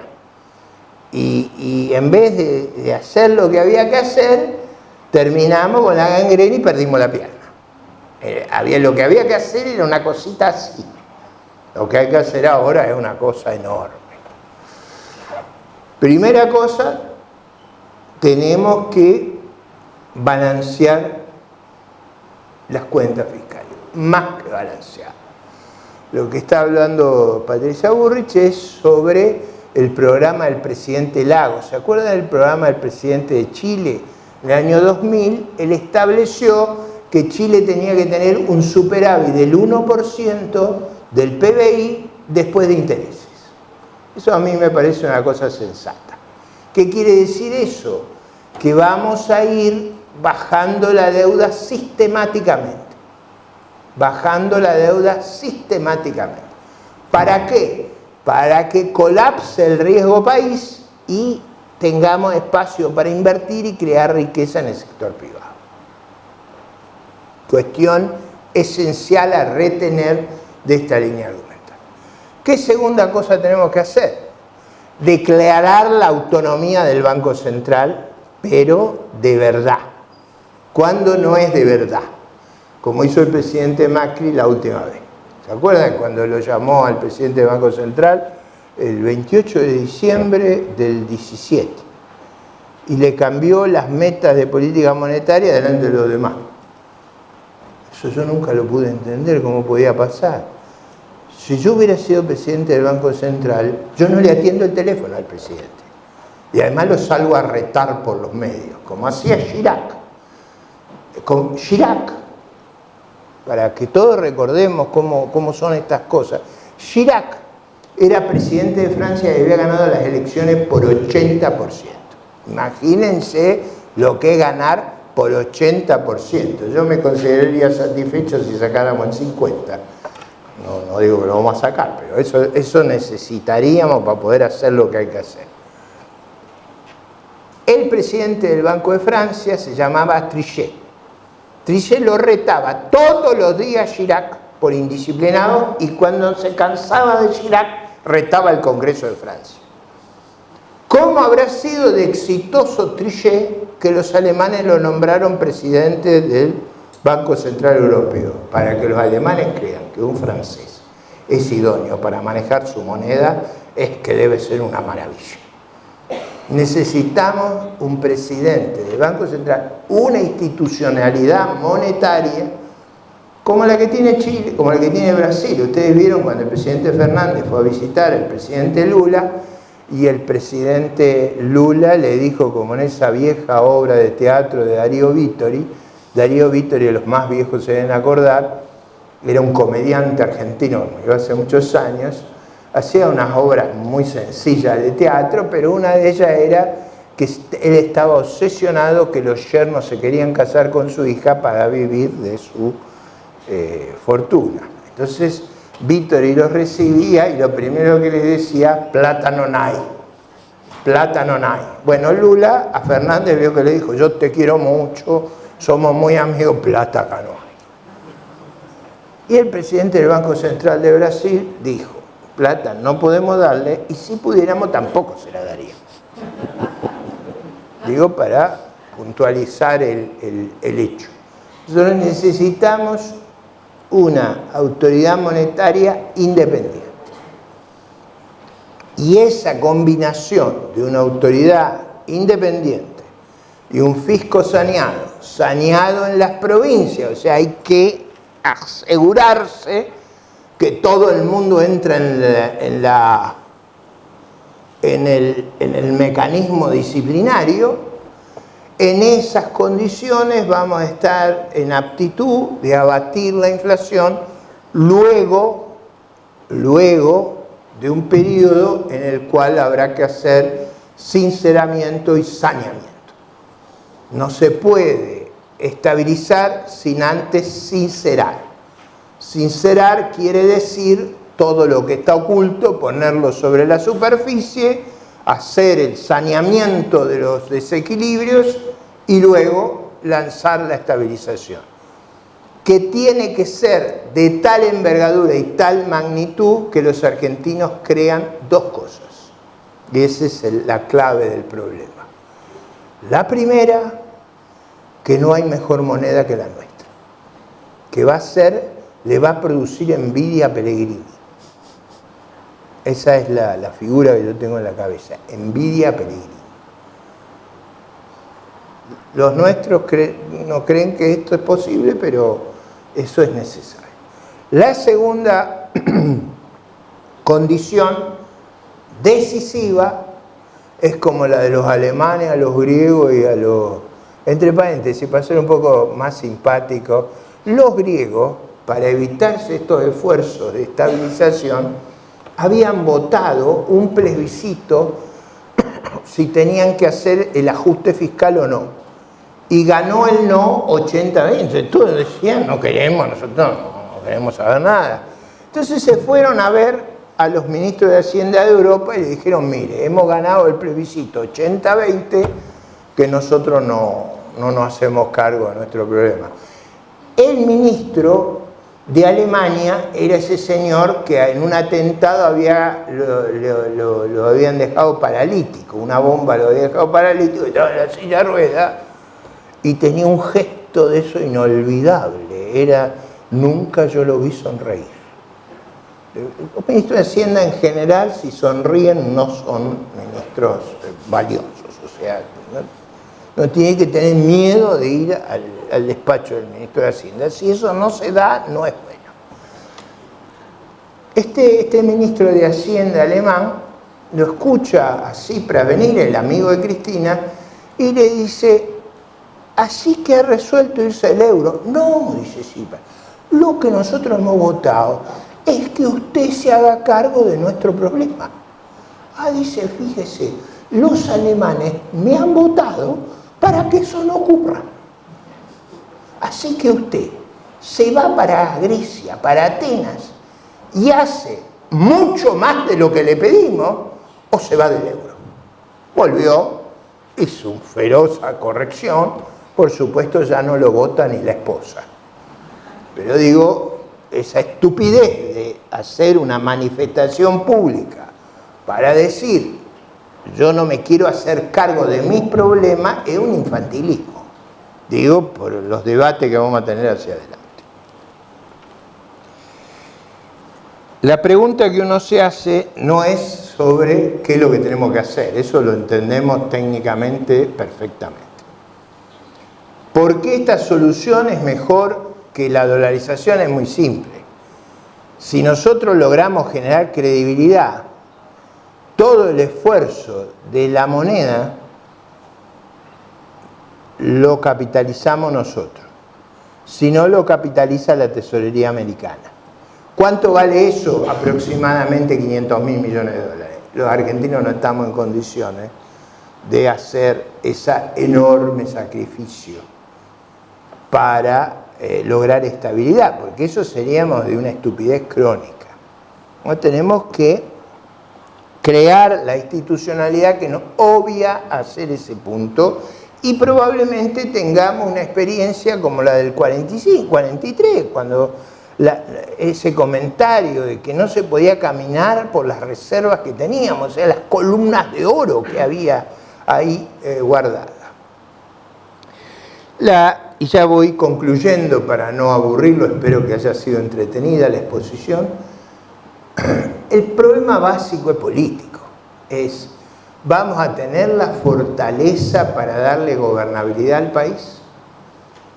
Y en vez de hacer lo que había que hacer, terminamos con la gangrena y perdimos la pierna. Lo que había que hacer era una cosita así. Lo que hay que hacer ahora es una cosa enorme. Primera cosa, tenemos que balancear las cuentas fiscales, más que balancear. Lo que está hablando Patricia Bullrich es sobre el programa del presidente Lagos. ¿Se acuerdan del programa del presidente de Chile? En el año 2000, él estableció que Chile tenía que tener un superávit del 1% del PBI después de intereses. Eso a mí me parece una cosa sensata. ¿Qué quiere decir eso? Que vamos a ir bajando la deuda sistemáticamente. Bajando la deuda sistemáticamente. ¿Para qué? Para que colapse el riesgo país y tengamos espacio para invertir y crear riqueza en el sector privado. cuestión esencial a retener de esta línea argumental. ¿Qué segunda cosa tenemos que hacer? Declarar la autonomía del Banco Central, pero de verdad. ¿Cuándo no es de verdad? Como hizo el presidente Macri la última vez. ¿Se acuerdan cuando lo llamó al presidente del Banco Central el 28 de diciembre del 17? Y le cambió las metas de política monetaria delante de los demás. Eso yo nunca lo pude entender, cómo podía pasar. Si yo hubiera sido presidente del Banco Central, yo no le atiendo el teléfono al presidente. Y además lo salgo a retar por los medios, como hacía Chirac. Con Chirac, para que todos recordemos cómo son estas cosas. Chirac era presidente de Francia y había ganado las elecciones por 80%. Imagínense lo que es ganar por 80%. Yo me consideraría satisfecho si sacáramos el 50%. No digo que lo vamos a sacar, pero eso necesitaríamos para poder hacer lo que hay que hacer. El presidente del Banco de Francia se llamaba Trichet. Trichet lo retaba todos los días Chirac por indisciplinado y cuando se cansaba de Chirac retaba al Congreso de Francia. ¿Cómo habrá sido de exitoso Trichet que los alemanes lo nombraron presidente del Banco Central Europeo? Para que los alemanes crean que un francés es idóneo para manejar su moneda, es que debe ser una maravilla. Necesitamos un presidente del Banco Central, una institucionalidad monetaria como la que tiene Chile, como la que tiene Brasil. Ustedes vieron cuando el presidente Fernández fue a visitar al presidente Lula y el presidente Lula le dijo, como en esa vieja obra de teatro de Darío Vittori, los más viejos se deben acordar, era un comediante argentino, murió hace muchos años, hacía unas obras muy sencillas de teatro, pero una de ellas era que él estaba obsesionado que los yernos se querían casar con su hija para vivir de su fortuna. Entonces Vittori los recibía y lo primero que les decía, plata non hay, plata non hay. Bueno, Lula a Fernández vio que le dijo, yo te quiero mucho, somos muy amigos, plata acá no hay. Y el presidente del Banco Central de Brasil dijo, plata no podemos darle y si pudiéramos tampoco se la daríamos. Digo para puntualizar el hecho. Nosotros necesitamos una autoridad monetaria independiente. Y esa combinación de una autoridad independiente y un fisco saneado en las provincias, o sea, hay que asegurarse que todo el mundo entra en el mecanismo disciplinario. En esas condiciones vamos a estar en aptitud de abatir la inflación luego de un periodo en el cual habrá que hacer sinceramiento y saneamiento. No se puede estabilizar sin antes sincerar. Sincerar quiere decir todo lo que está oculto, ponerlo sobre la superficie, hacer el saneamiento de los desequilibrios y luego lanzar la estabilización, que tiene que ser de tal envergadura y tal magnitud que los argentinos crean dos cosas. Y esa es la clave del problema. La primera, que no hay mejor moneda que la nuestra, que le va a producir envidia a Pellegrini. Esa es la figura que yo tengo en la cabeza, envidia a Pellegrini. Los nuestros no creen que esto es posible, pero eso es necesario. La segunda condición decisiva es como la de los alemanes a los griegos y a los... Entre paréntesis, para ser un poco más simpático, los griegos, para evitarse estos esfuerzos de estabilización, habían votado un plebiscito si tenían que hacer el ajuste fiscal o no. Y ganó el no 80-20. Todos decían, no queremos, nosotros no queremos saber nada. Entonces se fueron a ver a los ministros de Hacienda de Europa y le dijeron, mire, hemos ganado el plebiscito 80-20, que nosotros no nos hacemos cargo de nuestro problema. El ministro de Alemania era ese señor que en un atentado lo habían dejado paralítico, una bomba lo había dejado paralítico, estaba en la silla de ruedas y tenía un gesto de eso inolvidable, era nunca yo lo vi sonreír. Los ministros de Hacienda en general, si sonríen, no son ministros valiosos, o sea, no tiene que tener miedo de ir al despacho del ministro de Hacienda. Si eso no se da, no es bueno. Este ministro de Hacienda alemán lo escucha a Tsipras venir, el amigo de Cristina, y le dice, así que ha resuelto irse el euro. No, dice Tsipras, lo que nosotros hemos votado es que usted se haga cargo de nuestro problema. Ah, dice, fíjese, los alemanes me han votado para que eso no ocurra. Así que usted se va para Grecia, para Atenas, y hace mucho más de lo que le pedimos, o se va del euro. Volvió, hizo una feroz corrección, por supuesto ya no lo vota ni la esposa. Pero digo, esa estupidez de hacer una manifestación pública para decir yo no me quiero hacer cargo de mis problemas es un infantilismo. Digo, por los debates que vamos a tener hacia adelante. La pregunta que uno se hace no es sobre qué es lo que tenemos que hacer, eso lo entendemos técnicamente perfectamente. ¿Por qué esta solución es mejor que la dolarización? Es muy simple. Si nosotros logramos generar credibilidad, todo el esfuerzo de la moneda lo capitalizamos nosotros. Si no, lo capitaliza la tesorería americana. ¿Cuánto vale eso? Aproximadamente 500.000 millones de dólares. Los argentinos no estamos en condiciones de hacer ese enorme sacrificio para lograr estabilidad, porque eso seríamos de una estupidez crónica. ¿No? Tenemos que crear la institucionalidad que nos obvia a hacer ese punto y probablemente tengamos una experiencia como la del 45, 43, cuando ese comentario de que no se podía caminar por las reservas que teníamos, o sea, las columnas de oro que había ahí guardadas. Y ya voy concluyendo para no aburrirlo, espero que haya sido entretenida la exposición. El problema básico es político, ¿vamos a tener la fortaleza para darle gobernabilidad al país?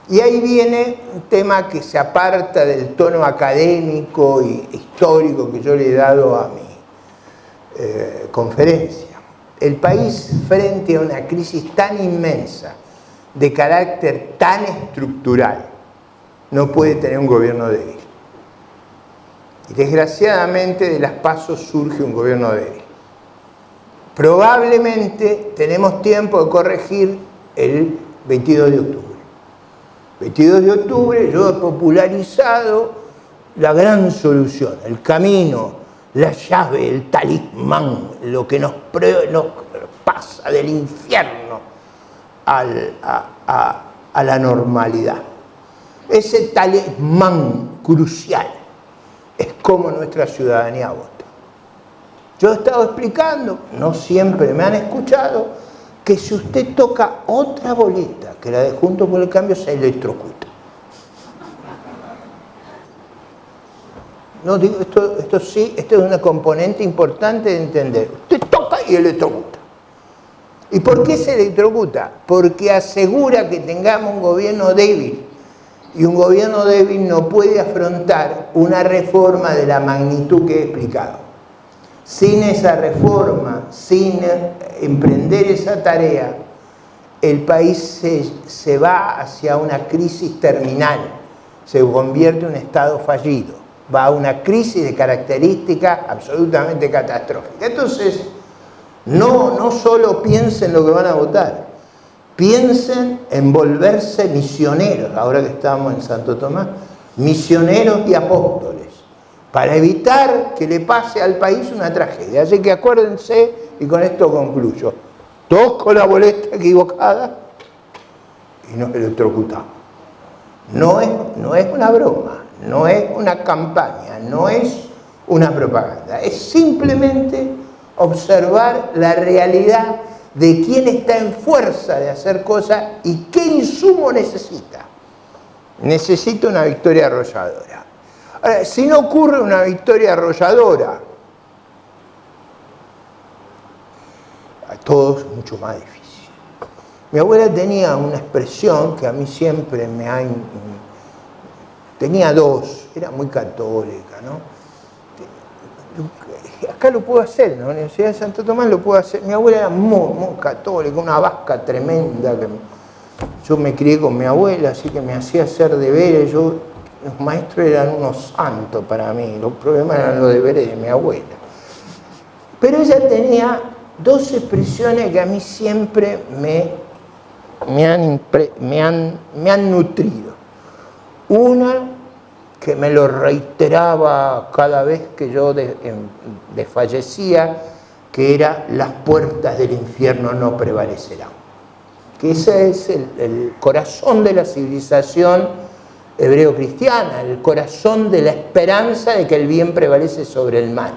Y ahí viene un tema que se aparta del tono académico y histórico que yo le he dado a mi conferencia. El país, frente a una crisis tan inmensa, de carácter tan estructural, no puede tener un gobierno débil. Y desgraciadamente de las PASO surge un gobierno débil. Probablemente tenemos tiempo de corregir el 22 de octubre. 22 de octubre yo he popularizado la gran solución, el camino, la llave, el talismán, lo que nos pasa del infierno a la normalidad. Ese talismán crucial es cómo nuestra ciudadanía vota. Yo he estado explicando, no siempre me han escuchado, que si usted toca otra boleta que la de Juntos por el Cambio, se electrocuta. No digo esto sí, esto es una componente importante de entender. Usted toca y electrocuta. ¿Y por qué se electrocuta? Porque asegura que tengamos un gobierno débil. Y un gobierno débil no puede afrontar una reforma de la magnitud que he explicado. Sin esa reforma, sin emprender esa tarea, el país se va hacia una crisis terminal, se convierte en un estado fallido, va a una crisis de característica absolutamente catastrófica. Entonces, no solo piensen lo que van a votar, piensen en volverse misioneros, ahora que estamos en Santo Tomás, misioneros y apóstoles, para evitar que le pase al país una tragedia. Así que acuérdense, y con esto concluyo, toco la boleta equivocada y nos electrocutamos. No es una broma, no es una campaña, no es una propaganda. Es simplemente observar la realidad de quién está en fuerza de hacer cosas y qué insumo necesita. Necesita una victoria arrolladora. Ahora, si no ocurre una victoria arrolladora, a todos es mucho más difícil. Mi abuela tenía una expresión que a mí siempre me ha... Tenía dos, era muy católica, ¿no? Acá lo puedo hacer, en la Universidad de Santo Tomás lo puedo hacer. Mi abuela era muy católica, una vasca tremenda. Yo me crié con mi abuela, así que me hacía hacer deberes. Los maestros eran unos santos para mí, los problemas eran los deberes de mi abuela. Pero ella tenía dos expresiones que a mí siempre me han nutrido. Una que me lo reiteraba cada vez que yo desfallecía, que era: las puertas del infierno no prevalecerán. Que ese es el corazón de la civilización hebreo-cristiana, el corazón de la esperanza de que el bien prevalece sobre el mal.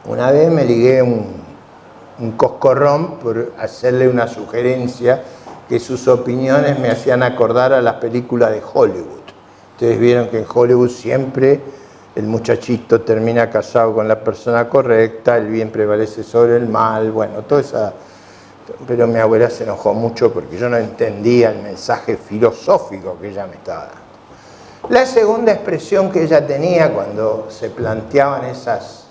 Una vez me ligué un coscorrón por hacerle una sugerencia que sus opiniones me hacían acordar a las películas de Hollywood. Ustedes vieron que en Hollywood siempre el muchachito termina casado con la persona correcta, el bien prevalece sobre el mal, bueno, toda esa... Pero mi abuela se enojó mucho porque yo no entendía el mensaje filosófico que ella me estaba dando. La segunda expresión que ella tenía cuando se planteaban esas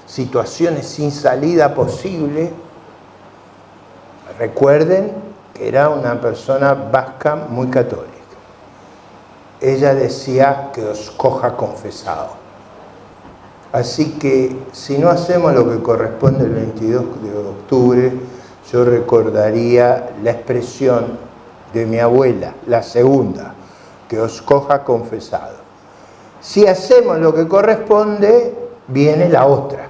situaciones sin salida posible, recuerden que era una persona vasca muy católica. Ella decía: que os coja confesado. Así que si no hacemos lo que corresponde el 22 de octubre, yo recordaría la expresión de mi abuela, la segunda: que os coja confesado. Si hacemos lo que corresponde, viene la otra: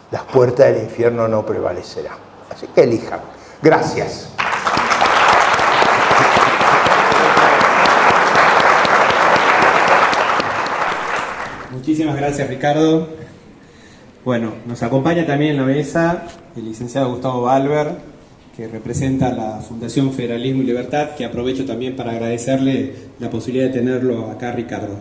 las puertas del infierno no prevalecerán. Así que elijan. Gracias. Muchísimas gracias, Ricardo. Bueno, nos acompaña también en la mesa el licenciado Gustavo Balber, que representa la Fundación Federalismo y Libertad, que aprovecho también para agradecerle la posibilidad de tenerlo acá, Ricardo.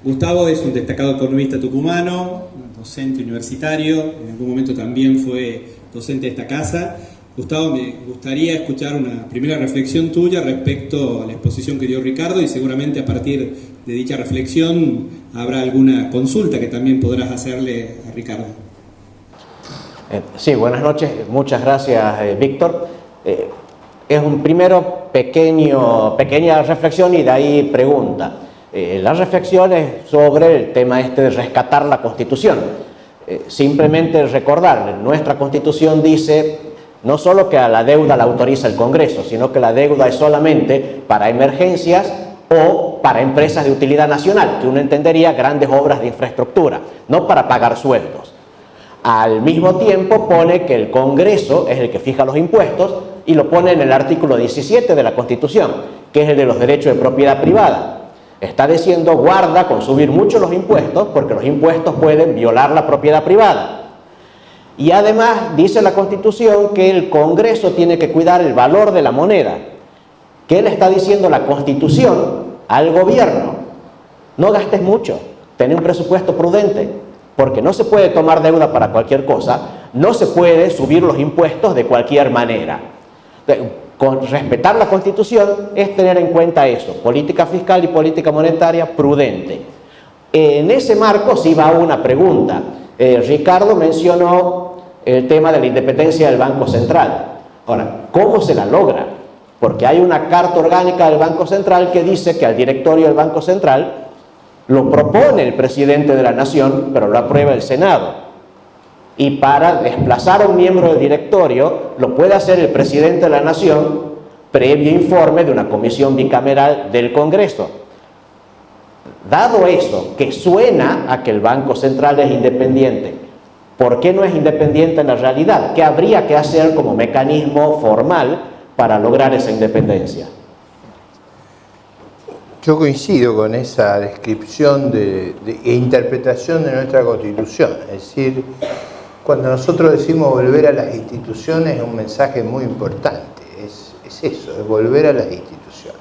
Gustavo es un destacado economista tucumano, docente universitario, en algún momento también fue docente de esta casa. Gustavo, me gustaría escuchar una primera reflexión tuya respecto a la exposición que dio Ricardo, y seguramente a partir de dicha reflexión habrá alguna consulta que también podrás hacerle a Ricardo. Sí, buenas noches, muchas gracias, Víctor. Es un pequeña reflexión y de ahí pregunta. La reflexión es sobre el tema de rescatar la Constitución. Simplemente recordar, nuestra Constitución dice no solo que a la deuda la autoriza el Congreso, sino que la deuda es solamente para emergencias o para empresas de utilidad nacional, que uno entendería grandes obras de infraestructura, no para pagar sueldos. Al mismo tiempo pone que el Congreso es el que fija los impuestos, y lo pone en el artículo 17 de la Constitución, que es el de los derechos de propiedad privada. Está diciendo: guarda con subir mucho los impuestos, porque los impuestos pueden violar la propiedad privada. Y además dice la Constitución que el Congreso tiene que cuidar el valor de la moneda. ¿Qué le está diciendo la Constitución al gobierno? No gastes mucho, ten un presupuesto prudente, porque no se puede tomar deuda para cualquier cosa, no se puede subir los impuestos de cualquier manera. Respetar la Constitución es tener en cuenta eso: política fiscal y política monetaria prudente. En ese marco sí va una pregunta. Ricardo mencionó el tema de la independencia del Banco Central. Ahora, ¿cómo se la logra? Porque hay una carta orgánica del Banco Central que dice que al directorio del Banco Central lo propone el presidente de la Nación, pero lo aprueba el Senado. Y para desplazar a un miembro del directorio lo puede hacer el presidente de la Nación previo informe de una comisión bicameral del Congreso. Dado eso, que suena a que el Banco Central es independiente, ¿por qué no es independiente en la realidad? ¿Qué habría que hacer como mecanismo formal para lograr esa independencia. Yo coincido con esa descripción e interpretación de nuestra Constitución. Es decir, cuando nosotros decimos volver a las instituciones es un mensaje muy importante. Es eso, es volver a las instituciones.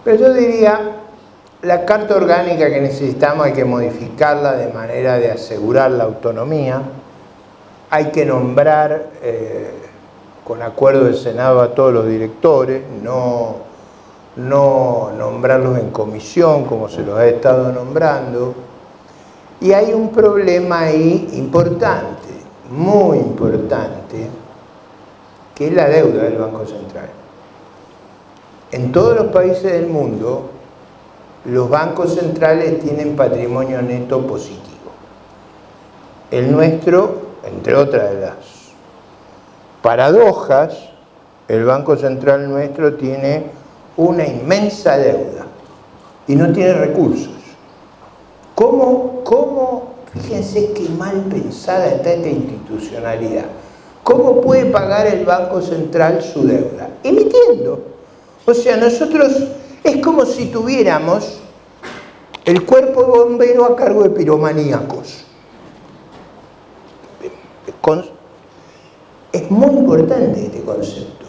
Pero yo diría, la Carta Orgánica que necesitamos hay que modificarla de manera de asegurar la autonomía. Hay que nombrar, con acuerdo del Senado, a todos los directores, no nombrarlos en comisión como se los ha estado nombrando. Y hay un problema ahí importante, muy importante, que es la deuda del Banco Central. En todos los países del mundo, los bancos centrales tienen patrimonio neto positivo. El nuestro, entre otras de las paradojas, el Banco Central nuestro tiene una inmensa deuda y no tiene recursos. ¿Cómo? Fíjense qué mal pensada está esta institucionalidad. ¿Cómo puede pagar el Banco Central su deuda? Emitiendo. O sea, nosotros es como si tuviéramos el cuerpo de bomberos a cargo de piromaníacos. Es muy importante este concepto.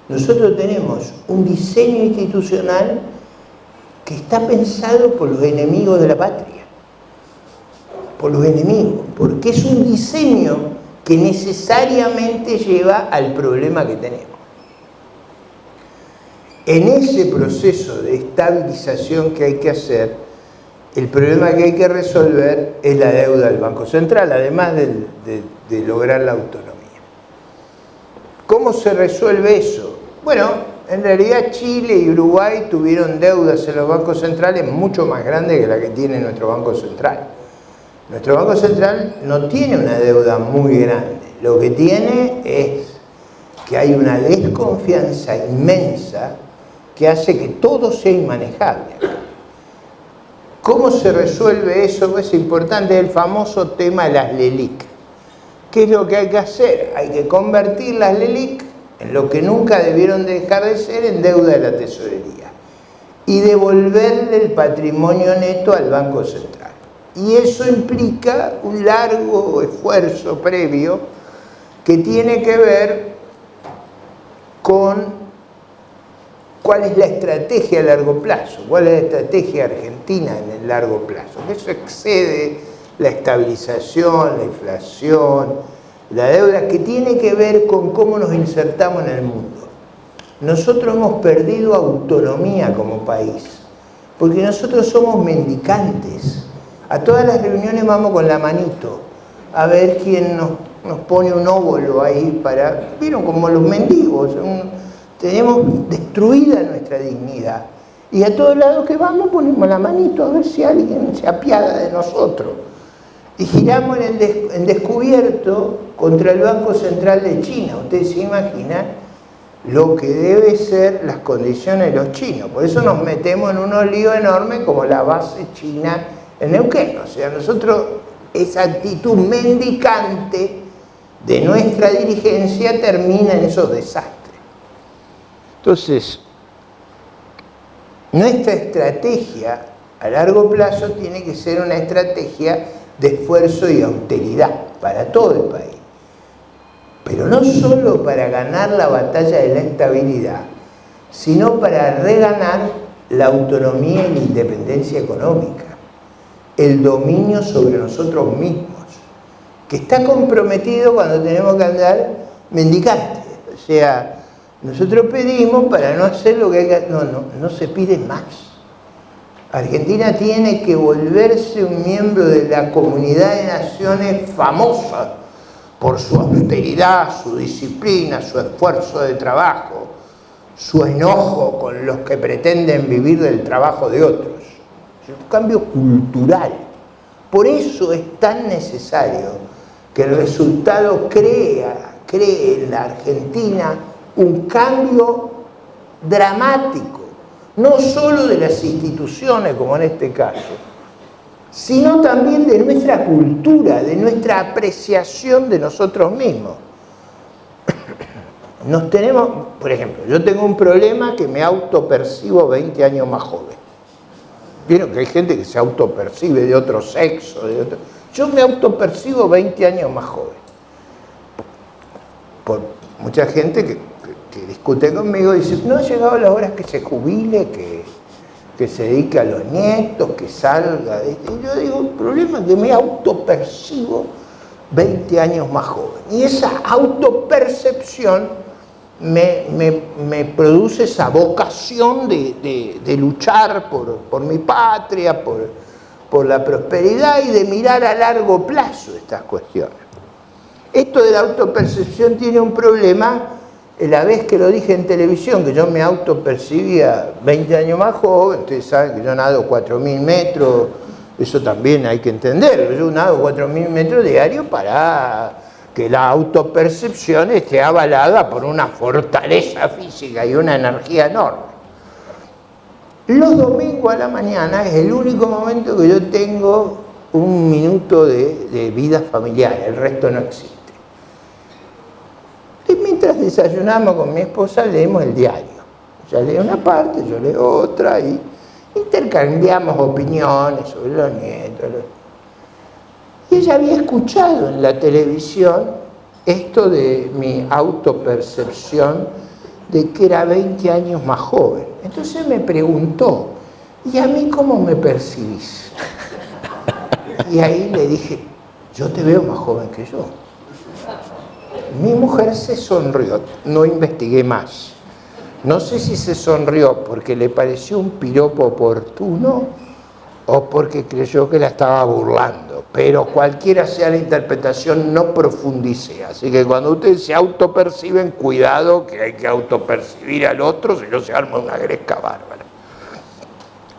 Nosotros tenemos un diseño institucional que está pensado por los enemigos de la patria, por los enemigos, porque es un diseño que necesariamente lleva al problema que tenemos. En ese proceso de estabilización que hay que hacer, el problema que hay que resolver es la deuda del Banco Central, además de lograr la autonomía. ¿Cómo se resuelve eso? Bueno, en realidad Chile y Uruguay tuvieron deudas en los bancos centrales mucho más grandes que la que tiene nuestro Banco Central. Nuestro Banco Central no tiene una deuda muy grande. Lo que tiene es que hay una desconfianza inmensa que hace que todo sea inmanejable. ¿Cómo se resuelve eso? Es importante el famoso tema de las LELIC. ¿Qué es lo que hay que hacer? Hay que convertir las LELIC en lo que nunca debieron dejar de ser, en deuda de la tesorería, y devolverle el patrimonio neto al Banco Central. Y eso implica un largo esfuerzo previo que tiene que ver con cuál es la estrategia a largo plazo, cuál es la estrategia argentina en el largo plazo. Eso excede la estabilización, la inflación, la deuda, que tiene que ver con cómo nos insertamos en el mundo. Nosotros hemos perdido autonomía como país, porque nosotros somos mendicantes. A todas las reuniones vamos con la manito, a ver quién nos pone un óvulo ahí para... ¿Vieron? Como los mendigos. Tenemos destruida nuestra dignidad. Y a todos lados que vamos ponemos la manito a ver si alguien se apiada de nosotros. Y giramos en descubierto contra el Banco Central de China. Ustedes se imaginan lo que debe ser las condiciones de los chinos. Por eso nos metemos en unos líos enormes como la base china en Neuquén. O sea, nosotros, esa actitud mendicante de nuestra dirigencia termina en esos desastres. Entonces, nuestra estrategia a largo plazo tiene que ser una estrategia de esfuerzo y austeridad para todo el país. Pero no solo para ganar la batalla de la estabilidad, sino para reganar la autonomía y la independencia económica, el dominio sobre nosotros mismos, que está comprometido cuando tenemos que andar mendicantes. O sea, nosotros pedimos para no hacer lo que hay que... No se pide más. Argentina tiene que volverse un miembro de la Comunidad de Naciones famosa por su austeridad, su disciplina, su esfuerzo de trabajo, su enojo con los que pretenden vivir del trabajo de otros. Es un cambio cultural. Por eso es tan necesario que el resultado cree en la Argentina un cambio dramático, no solo de las instituciones, como en este caso, sino también de nuestra cultura, de nuestra apreciación de nosotros mismos. nos tenemos, por ejemplo, yo tengo un problema que me autopercibo 20 años más joven. Vieron que hay gente que se autopercibe de otro sexo, yo me autopercibo 20 años más joven. Por mucha gente que discute conmigo y dice, no ha llegado la hora que se jubile, que se dedique a los nietos, que salga. Y yo digo, el problema es que me autopercibo 20 años más joven. Y esa autopercepción me produce esa vocación de luchar por mi patria, por la prosperidad y de mirar a largo plazo estas cuestiones. Esto de la autopercepción tiene un problema. La vez que lo dije en televisión, que yo me autopercibía 20 años más joven, ustedes saben que yo nado 4.000 metros, eso también hay que entenderlo. Yo nado 4.000 metros diarios para que la autopercepción esté avalada por una fortaleza física y una energía enorme. Los domingos a la mañana es el único momento que yo tengo un minuto de vida familiar, el resto no existe. Y mientras desayunamos con mi esposa leemos el diario. Ella lee una parte, yo leo otra y intercambiamos opiniones sobre los nietos. Y ella había escuchado en la televisión esto de mi autopercepción de que era 20 años más joven. Entonces me preguntó, ¿y a mí cómo me percibís? Y ahí le dije, yo te veo más joven que yo. Mi mujer se sonrió, no investigué más. No sé si se sonrió porque le pareció un piropo oportuno o porque creyó que la estaba burlando. Pero cualquiera sea la interpretación, no profundice. Así que cuando ustedes se autoperciben, cuidado que hay que autopercibir al otro, si no se arma una gresca bárbara.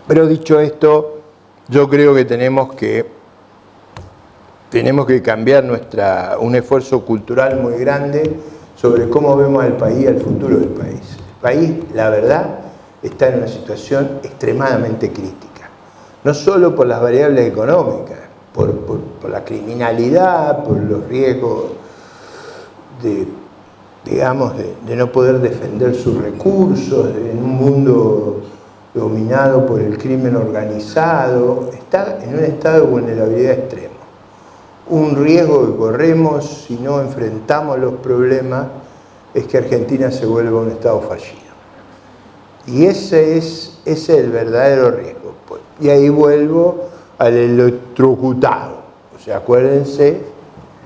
Pero dicho esto, yo creo que tenemos que cambiar un esfuerzo cultural muy grande sobre cómo vemos al país, al futuro del país. El país, la verdad, está en una situación extremadamente crítica. No solo por las variables económicas, por la criminalidad, por los riesgos de no poder defender sus recursos, en un mundo dominado por el crimen organizado, está en un estado de vulnerabilidad extrema. Un riesgo que corremos si no enfrentamos los problemas es que Argentina se vuelva un estado fallido. Y ese es el verdadero riesgo. Y ahí vuelvo al electrocutado. O sea, acuérdense,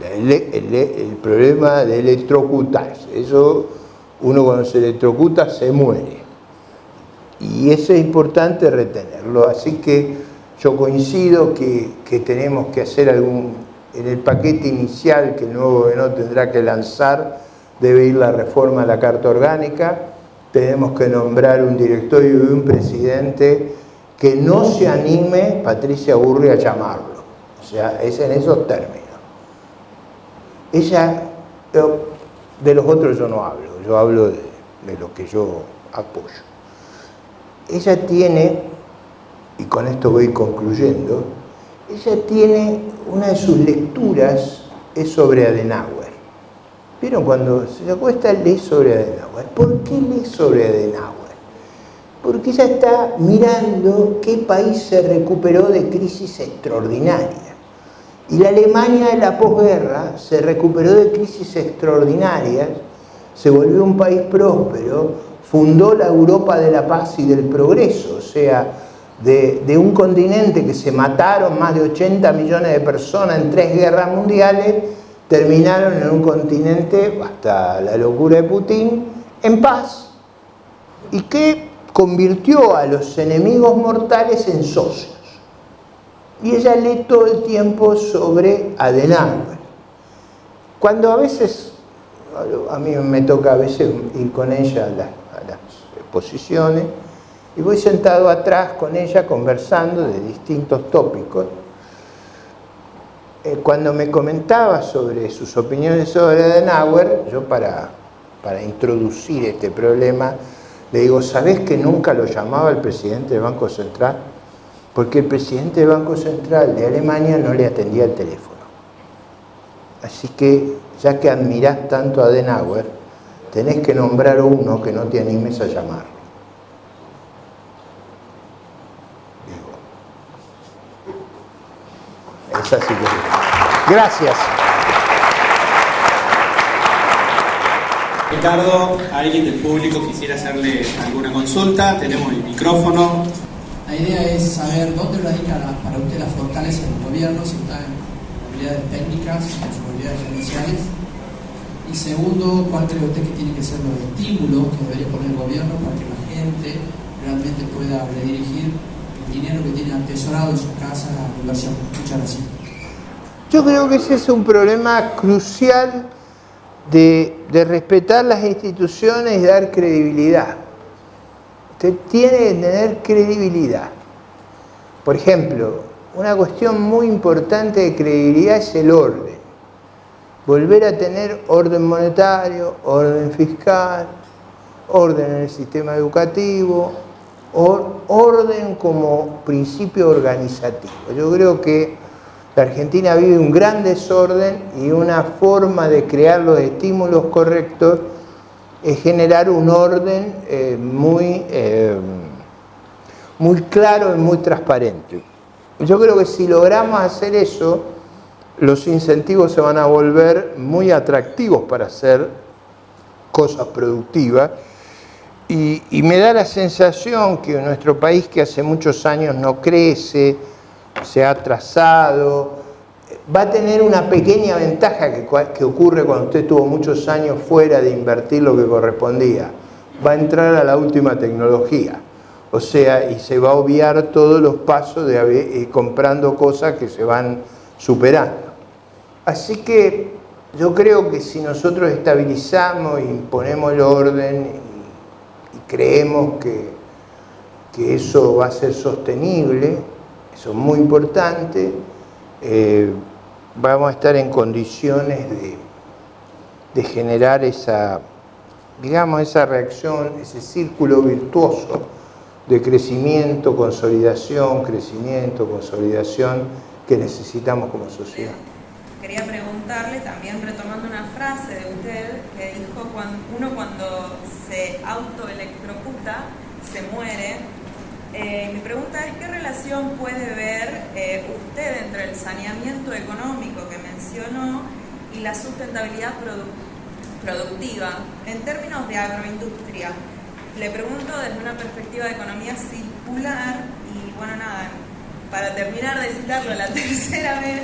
el problema de electrocutarse. Eso, uno cuando se electrocuta se muere. Y eso es importante retenerlo. Así que yo coincido que tenemos que hacer en el paquete inicial que el nuevo gobierno tendrá que lanzar, debe ir la reforma a la Carta Orgánica, tenemos que nombrar un directorio y un presidente que no se anime Patricia Burri a llamarlo. O sea, es en esos términos. De los otros yo no hablo, yo hablo de lo que yo apoyo. Ella tiene, y con esto voy concluyendo, ella tiene, una de sus lecturas es sobre Adenauer. ¿Vieron? Cuando se acuesta lee sobre Adenauer. ¿Por qué lee sobre Adenauer? Porque ella está mirando qué país se recuperó de crisis extraordinarias. Y la Alemania de la posguerra se recuperó de crisis extraordinarias, se volvió un país próspero, fundó la Europa de la paz y del progreso, o sea, de un continente que se mataron más de 80 millones de personas en 3 guerras mundiales, terminaron en un continente, hasta la locura de Putin, en paz, y que convirtió a los enemigos mortales en socios. Y ella lee todo el tiempo sobre Adenauer. Cuando a veces, a mí me toca a veces ir con ella a las exposiciones, y voy sentado atrás con ella conversando de distintos tópicos. Cuando me comentaba sobre sus opiniones sobre Adenauer, yo para introducir este problema, le digo, ¿sabés que nunca lo llamaba el presidente del Banco Central? Porque el presidente del Banco Central de Alemania no le atendía el teléfono. Así que, ya que admirás tanto a Adenauer, tenés que nombrar uno que no te animes a llamarlo. Es así que... Gracias. Ricardo, alguien del público quisiera hacerle alguna consulta, tenemos el micrófono. La idea es saber dónde radica para usted la fortaleza del gobierno, si está en habilidades técnicas, en sus habilidades gerenciales. Y segundo, ¿cuál cree usted que tiene que ser los estímulos que debería poner el gobierno para que la gente realmente pueda redirigir el dinero que tiene atesorado en su casa a la inversión? Muchas gracias. Yo creo que ese es un problema crucial de respetar las instituciones y dar credibilidad. Usted tiene que tener credibilidad. Por ejemplo, una cuestión muy importante de credibilidad es el orden. Volver a tener orden monetario, orden fiscal, orden en el sistema educativo, orden como principio organizativo. Yo creo que la Argentina vive un gran desorden y una forma de crear los estímulos correctos es generar un orden muy claro y muy transparente. Yo creo que si logramos hacer eso, los incentivos se van a volver muy atractivos para hacer cosas productivas. Y me da la sensación que nuestro país, que hace muchos años no crece, se ha atrasado, va a tener una pequeña ventaja que ocurre cuando usted estuvo muchos años fuera de invertir lo que correspondía. Va a entrar a la última tecnología. O sea, y se va a obviar todos los pasos de comprando cosas que se van superando. Así que yo creo que si nosotros estabilizamos y imponemos el orden y creemos que eso va a ser sostenible, eso es muy importante, vamos a estar en condiciones de generar esa, digamos, esa reacción, ese círculo virtuoso de crecimiento, consolidación que necesitamos como sociedad. Quería preguntarle, también retomando una frase de usted que dijo, cuando se autoelectrocuta, se muere. Mi pregunta es, ¿qué relación puede ver usted entre el saneamiento económico que mencionó y la sustentabilidad productiva en términos de agroindustria? Le pregunto desde una perspectiva de economía circular y, bueno, nada, para terminar de citarlo la tercera vez,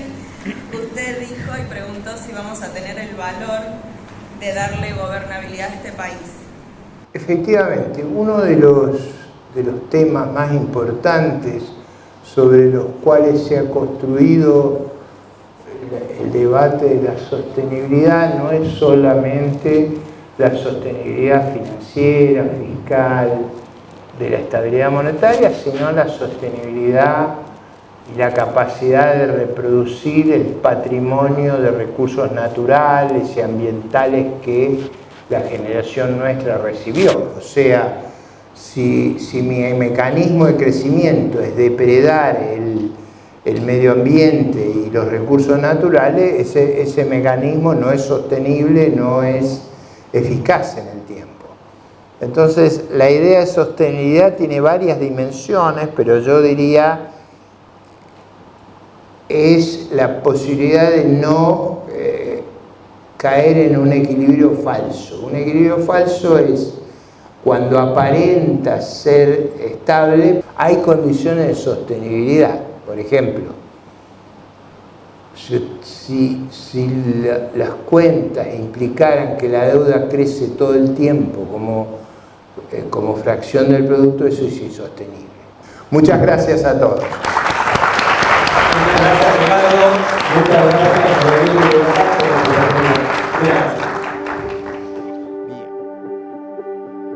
usted dijo y preguntó si vamos a tener el valor de darle gobernabilidad a este país. Efectivamente, uno de los temas más importantes sobre los cuales se ha construido el debate de la sostenibilidad no es solamente la sostenibilidad financiera, fiscal, de la estabilidad monetaria, sino la sostenibilidad y la capacidad de reproducir el patrimonio de recursos naturales y ambientales que la generación nuestra recibió. O sea, si mi mecanismo de crecimiento es depredar el medio ambiente y los recursos naturales, ese mecanismo no es sostenible, no es eficaz en el tiempo. Entonces, la idea de sostenibilidad tiene varias dimensiones, pero yo diría es la posibilidad de no caer en un equilibrio falso. Un equilibrio falso es cuando aparenta ser estable, hay condiciones de sostenibilidad. Por ejemplo, si las cuentas implicaran que la deuda crece todo el tiempo como fracción del producto, eso es insostenible. Muchas gracias a todos. Muchas gracias, Ricardo. Muchas gracias.